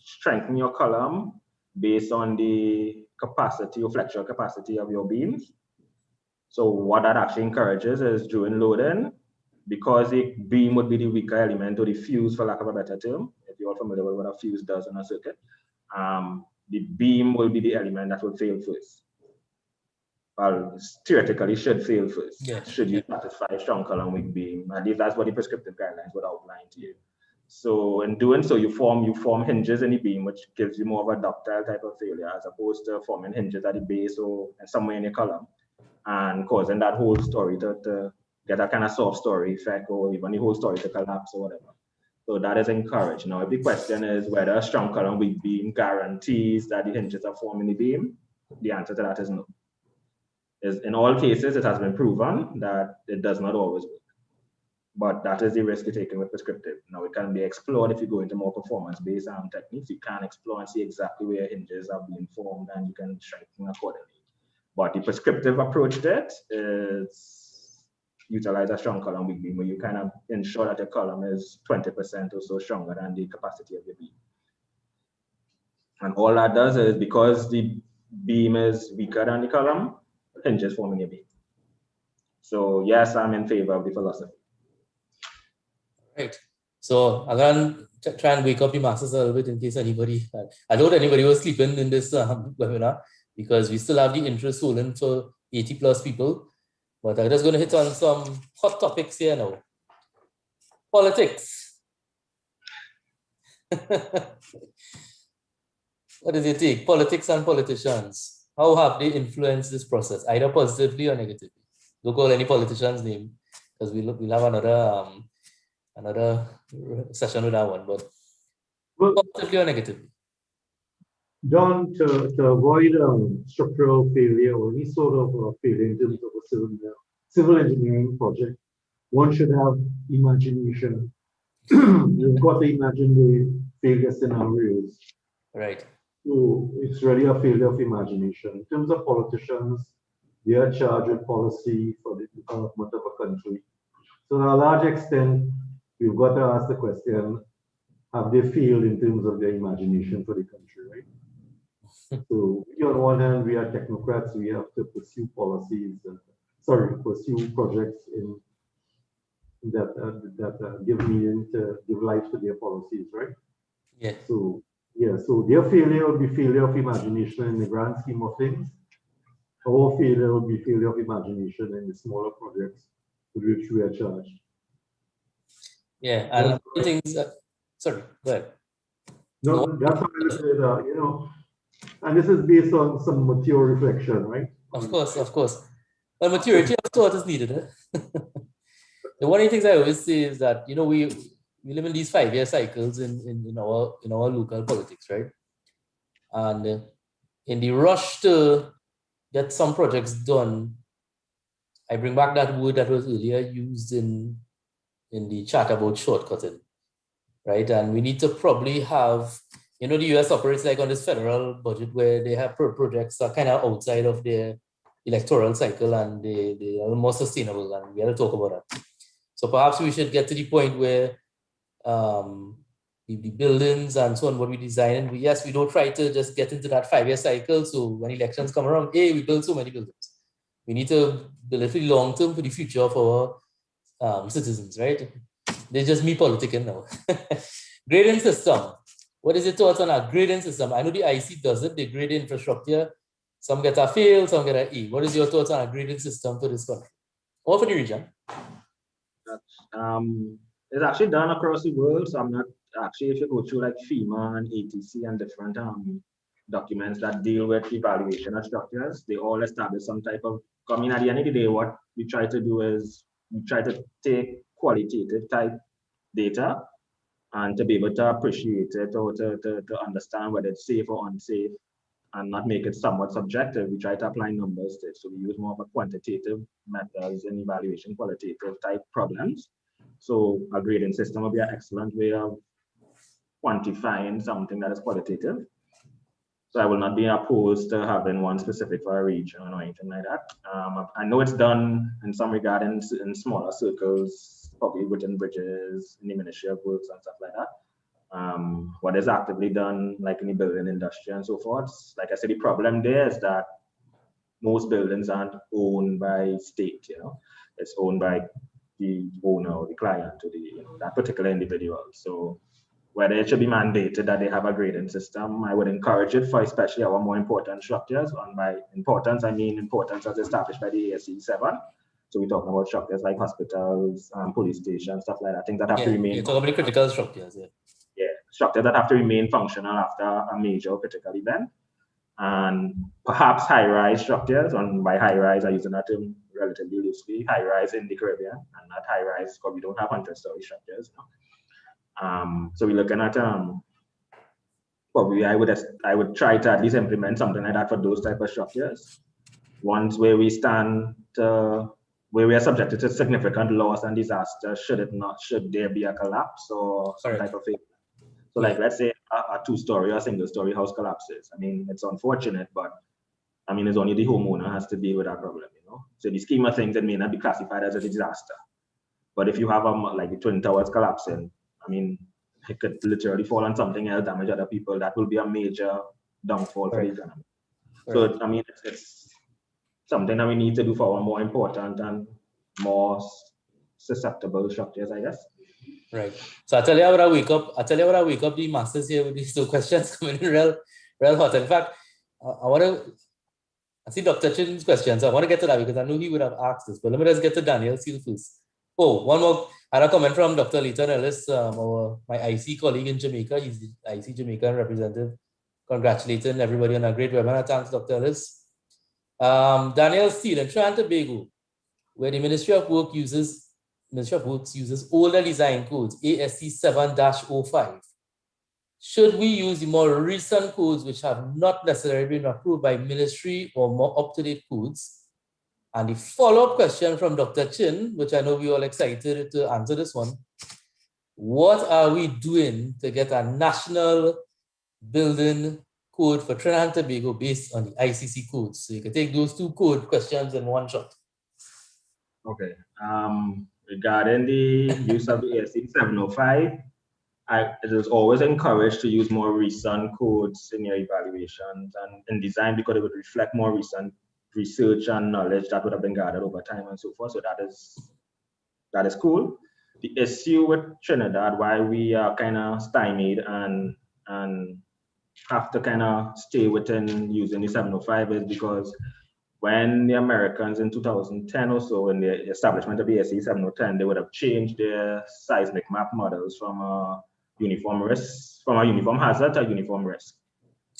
strengthen your column based on the capacity or flexural capacity of your beams. So what that actually encourages is during loading, because the beam would be the weaker element or the fuse, for lack of a better term, if you're familiar with what a fuse does in a circuit, the beam will be the element that will fail first. Well, theoretically should fail first. Should you satisfy strong column weak beam? At least that's what the prescriptive guidelines would outline to you. So in doing so, you form hinges in the beam, which gives you more of a ductile type of failure, as opposed to forming hinges at the base or somewhere in your column, and causing that whole story to get a kind of soft story effect, or even the whole story to collapse or whatever. So that is encouraged. Now, if the question is whether a strong column weak beam guarantees that the hinges are formed in the beam, the answer to that is no. In all cases, it has been proven that it does not always work. But that is the risk you're taking with prescriptive. Now, it can be explored if you go into more performance-based techniques. You can explore and see exactly where hinges are being formed, and you can strengthen accordingly. But the prescriptive approach to it is utilize a strong column weak beam, where you kind of ensure that your column is 20% or so stronger than the capacity of your beam. And all that does is, because the beam is weaker than the column, hinges form in your beam. So yes, I'm in favor of the philosophy. Right. So I'm going to try and wake up the masses a little bit in case anybody, I doubt anybody was sleeping in this webinar, because we still have the interest holding for 80 plus people. But I'm just going to hit on some hot topics here now. Politics. What does it take? Politics and politicians. How have they influenced this process, either positively or negatively? Don't call any politician's name, because we'll have another session with that one. But positively or negatively? Don, to avoid structural failure or any sort of failure in terms of a civil engineering project, one should have imagination You've got to imagine the failure scenarios. Right. So it's really a failure of imagination. In terms of politicians, they are charged with policy for the development of a country. So to a large extent, we've got to ask the question, have they failed in terms of their imagination for the country, right? So on one hand, we are technocrats, we have to pursue policies, pursue projects that give meaning to give life to their policies, right? Yeah. So yeah, so their failure would be failure of imagination in the grand scheme of things. Our failure would be failure of imagination in the smaller projects with which we are charged. Yeah, and one of the things. Sorry, go ahead. No, that's how I look at it, you know, and this is based on some mature reflection, right? Of course, of course. But maturity of thought is needed. Eh? One of the things I always say is that, you know, we live in these 5-year cycles in our local politics, right? And in the rush to get some projects done, I bring back that word that was earlier used in the chat about shortcutting, right? And we need to probably have, you know, the US operates like on this federal budget where they have projects that are kind of outside of their electoral cycle and they are more sustainable, and we have to talk about that. So perhaps we should get to the point where the buildings and so on, what we design, we don't try to just get into that 5-year cycle. So when elections come around, hey, we build so many buildings. We need to build it for the long term, for the future of our citizens, right? They're just me politicking now. Grading system. What is your thoughts on our grading system? I know the IC does it, they grade infrastructure. Some get a fail, some get an E. What is your thoughts on our grading system for this country or for the region? It's actually done across the world. So I'm not actually, if you go through like FEMA and ATC and different documents that deal with evaluation of structures, they all establish some type of, I mean, at the end of the day, what we try to do is we try to take qualitative type data and to be able to appreciate it or to understand whether it's safe or unsafe and not make it somewhat subjective. We try to apply numbers to it. So we use more of a quantitative methods in evaluation qualitative type problems. So a grading system would be an excellent way of quantifying something that is qualitative. So I will not be opposed to having one specific for a region or anything like that. I know it's done in some regard in smaller circles, probably within bridges, in the Ministry of Works and stuff like that. What is actively done, like in the building industry and so forth. Like I said, the problem there is that most buildings aren't owned by state, you know, it's owned by the owner or the client or that particular individual. So whether it should be mandated that they have a grading system, I would encourage it for especially our more important structures. And by importance, I mean importance as established by the ASC 7. So we're talking about structures like hospitals, police stations, stuff like that, things that have to remain. You're talking about critical structures, Yeah, structures that have to remain functional after a major critical event. And perhaps high-rise structures, and by high-rise, I use that term relatively loosely, high-rise in the Caribbean, and not high-rise because we don't have 100-story structures. So we're looking at probably I would try to at least implement something like that for those type of structures. Ones where we stand where we are subjected to significant loss and disaster should there be a collapse or some type of failure. So like let's say a 2-story or single-story house collapses. I mean, it's unfortunate, but I mean, it's only the homeowner has to deal with that problem, you know. So the scheme of things, it may not be classified as a disaster. But if you have like the Twin Towers collapsing, I mean, it could literally fall on something else, damage other people. That will be a major downfall for the economy. So, I mean, it's something that we need to do for our more important and more susceptible structures, I guess. Right. So I tell you what I wake up the masses here with these 2 questions coming in real hot. In fact, I see Dr. Chin's questions. So I want to get to that because I knew he would have asked this, but let me just get to Daniel Seal first. Oh, one more. I had a comment from Dr. Leighton Ellis, my IC colleague in Jamaica. He's the IC Jamaican representative. Congratulating everybody on a great webinar. Thanks, Dr. Ellis. Daniel Steele in Trinidad and Tobago, where the Ministry of Works uses older design codes, ASC 7-05. Should we use the more recent codes which have not necessarily been approved by ministry or more up-to-date codes? And the follow-up question from Dr. Chin, which I know we're all excited to answer this one. what are we doing to get a national building code for Trinidad and Tobago based on the ICC codes? So you can take those two code questions in one shot. Okay. Regarding the use of the ASC 705, it is always encouraged to use more recent codes in your evaluations and in design because it would reflect more recent research and knowledge that would have been gathered over time and so forth. So that is cool. The issue with Trinidad, why we are kind of stymied and have to kind of stay within using the 705 is because when the Americans in 2010 or so, in the establishment of the ASC 710, they would have changed their seismic map models from a uniform hazard to a uniform risk.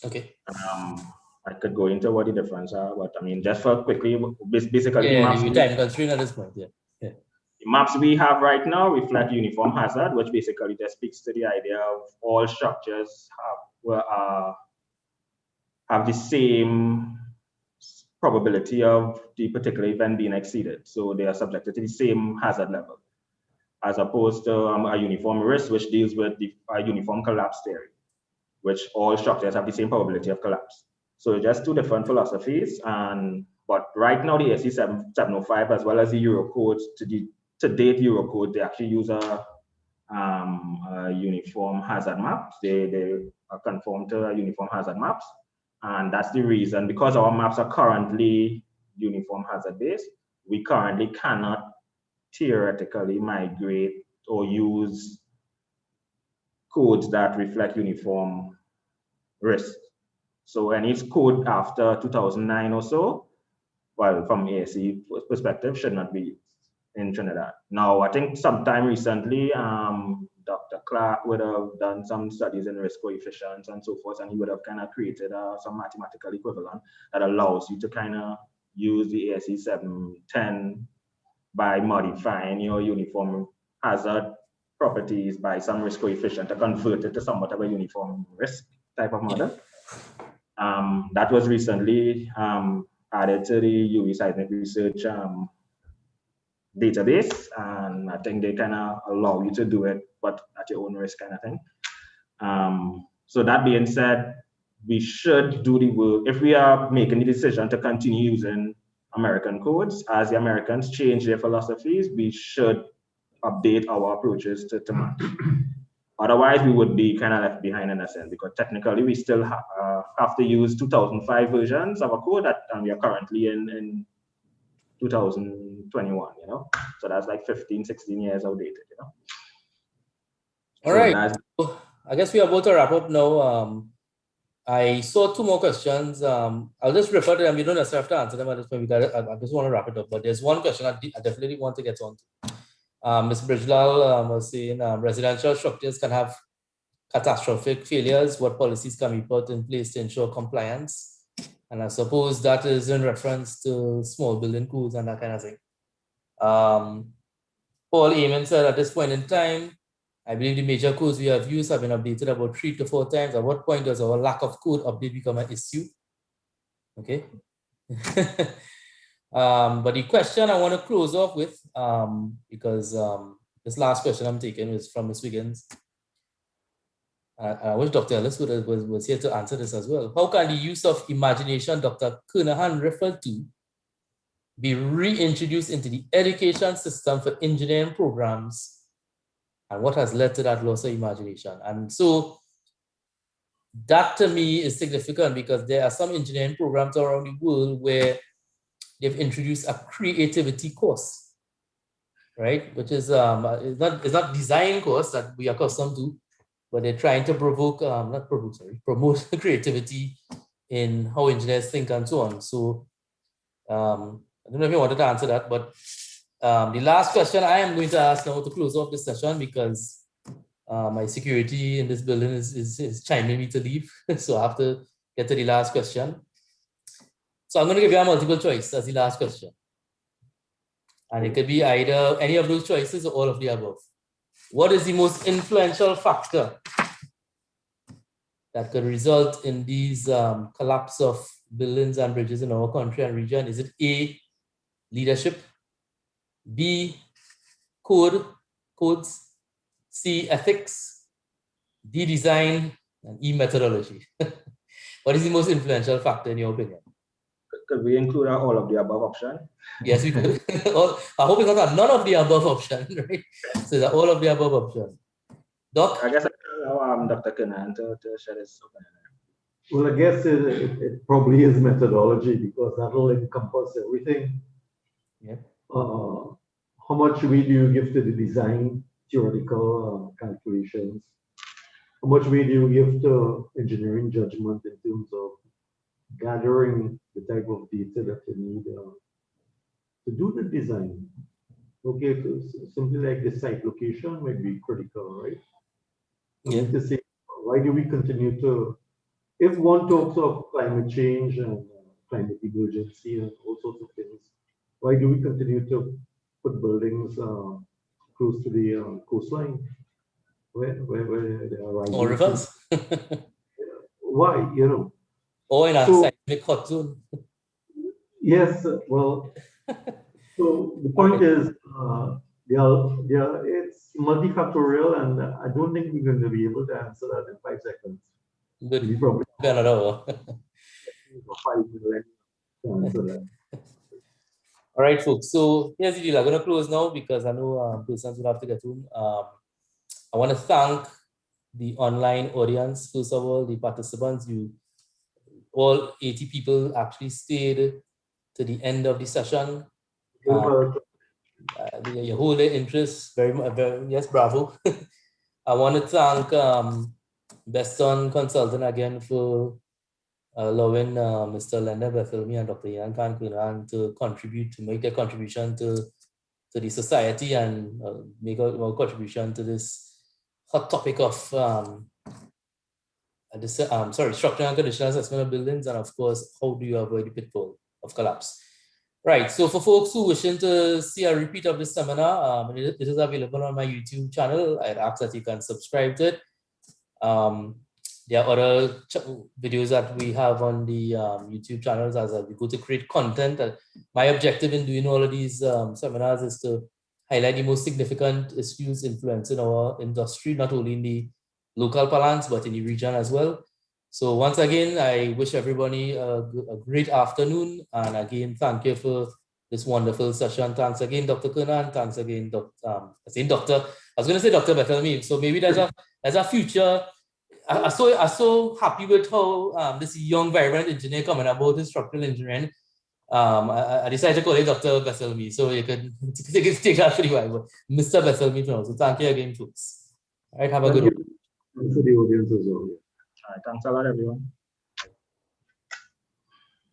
Okay. I could go into what the difference are, but I mean, just for quickly, basically the maps. Time constraint at this point, yeah. The maps we have right now reflect uniform hazard, which basically just speaks to the idea of all structures have the same probability of the particular event being exceeded. So they are subjected to the same hazard level, as opposed to a uniform risk, which deals with the uniform collapse theory, which all structures have the same probability of collapse. So just two different philosophies. But right now, the ASC 705, as well as the Eurocodes, to date Eurocode, they actually use a uniform hazard maps. They are conformed to uniform hazard maps. And that's the reason, because our maps are currently uniform hazard based, we currently cannot theoretically migrate or use codes that reflect uniform risk. So any code after 2009 or so, well, from ASC perspective, should not be used in Trinidad. Now, I think sometime recently, Dr. Clark would have done some studies in risk coefficients and so forth, and he would have kind of created some mathematical equivalent that allows you to kind of use the ASC 710 by modifying your uniform hazard properties by some risk coefficient to convert it to somewhat of a uniform risk type of model. That was recently added to the UE seismic research database, and I think they kind of allow you to do it, but at your own risk kind of thing. So that being said, we should do the work. If we are making the decision to continue using American codes, as the Americans change their philosophies, we should update our approaches to match. Otherwise, we would be kind of left behind in a sense, because technically we still have to use 2005 versions of a code that we are currently in 2021, you know? So that's like 15, 16 years outdated, you know? All right. So I guess we are about to wrap up now. I saw two more questions. I'll just refer to them. You don't necessarily have to answer them at this point. I just want to wrap it up. But there's one question I definitely want to get on to. Ms. Bridgelal was saying residential structures can have catastrophic failures. What policies can be put in place to ensure compliance? And I suppose that is in reference to small building codes and that kind of thing. Paul Eamon said at this point in time, I believe the major codes we have used have been updated about 3 to 4 times. At what point does our lack of code update become an issue? Okay. But the question I want to close off with, because this last question I'm taking is from Ms. Wiggins. I wish Dr. Ellis was here to answer this as well. How can the use of imagination Dr. Kernahan referred to be reintroduced into the education system for engineering programs, and what has led to that loss of imagination? And so that to me is significant, because there are some engineering programs around the world where they've introduced a creativity course, right? Which is it's not design course that we are accustomed to, but they're trying to promote creativity in how engineers think and so on. So I don't know if you wanted to answer that, but the last question I am going to ask now to close off this session, because my security in this building is chiming me to leave. So I have to get to the last question. So I'm going to give you a multiple choice as the last question. And it could be either any of those choices or all of the above. What is the most influential factor that could result in these collapse of buildings and bridges in our country and region? Is it A, leadership, B, codes, C, ethics, D, design, and E, methodology. What is the most influential factor in your opinion? Could we include all of the above option? Yes, we could. I hope it's not a none of the above option, right? So it's all of the above option. Doc? I guess I allow Dr. Kenan to share his opinion. Well, I guess it probably is methodology because that'll encompass everything. Yeah. How much weight do you give to the design theoretical calculations? How much weight do you give to engineering judgment in terms of gathering the type of data that you need to do the design? Okay, so something like the site location might be critical, right? Yeah. To say, why do we continue to, if one talks of climate change and climate emergency and all sorts of things, why do we continue to put buildings close to the coastline where there are rising Or rivers. Why, you know? Or in a So- seismic hot zone. Yes, well, so the point is, it's multifactorial, and I don't think we're going to be able to answer that in 5 seconds. Good. We probably Another hour. 5 minutes to answer that. All right, folks. So here's the deal. I'm going to close now because I know persons will have to get home. I want to thank the online audience. First of all, the participants. All 80 people actually stayed to the end of the session. Your whole interest, very much. Yes, bravo. I want to thank Beston Consulting again for allowing Mr. Leonard Bethelmy and Dr. Ian Kankunan to make their contribution to the society and make a contribution to this hot topic of structural and conditional assessment of buildings, and of course, how do you avoid the pitfall of collapse? Right, so for folks who wishing to see a repeat of this seminar, it is available on my YouTube channel. I'd ask that you can subscribe to it. There are other videos that we have on the YouTube channels as we go to create content. My objective in doing all of these seminars is to highlight the most significant issues influencing our industry, not only in the local parlance, but in the region as well. So once again, I wish everybody a great afternoon. And again, thank you for this wonderful session. Thanks again, Dr. Kernan. Thanks again, I was going to say Dr. Bethelmy. So maybe there's a future. I'm so happy with how this young, vibrant engineer coming about his structural engineering. I decided to call it Dr. Bethelmy. So you could take that pretty well. But Mr. Bethelmy, so thank you again, folks. All right, have a good one. Thanks to the audience as well. All right, thanks a lot, everyone.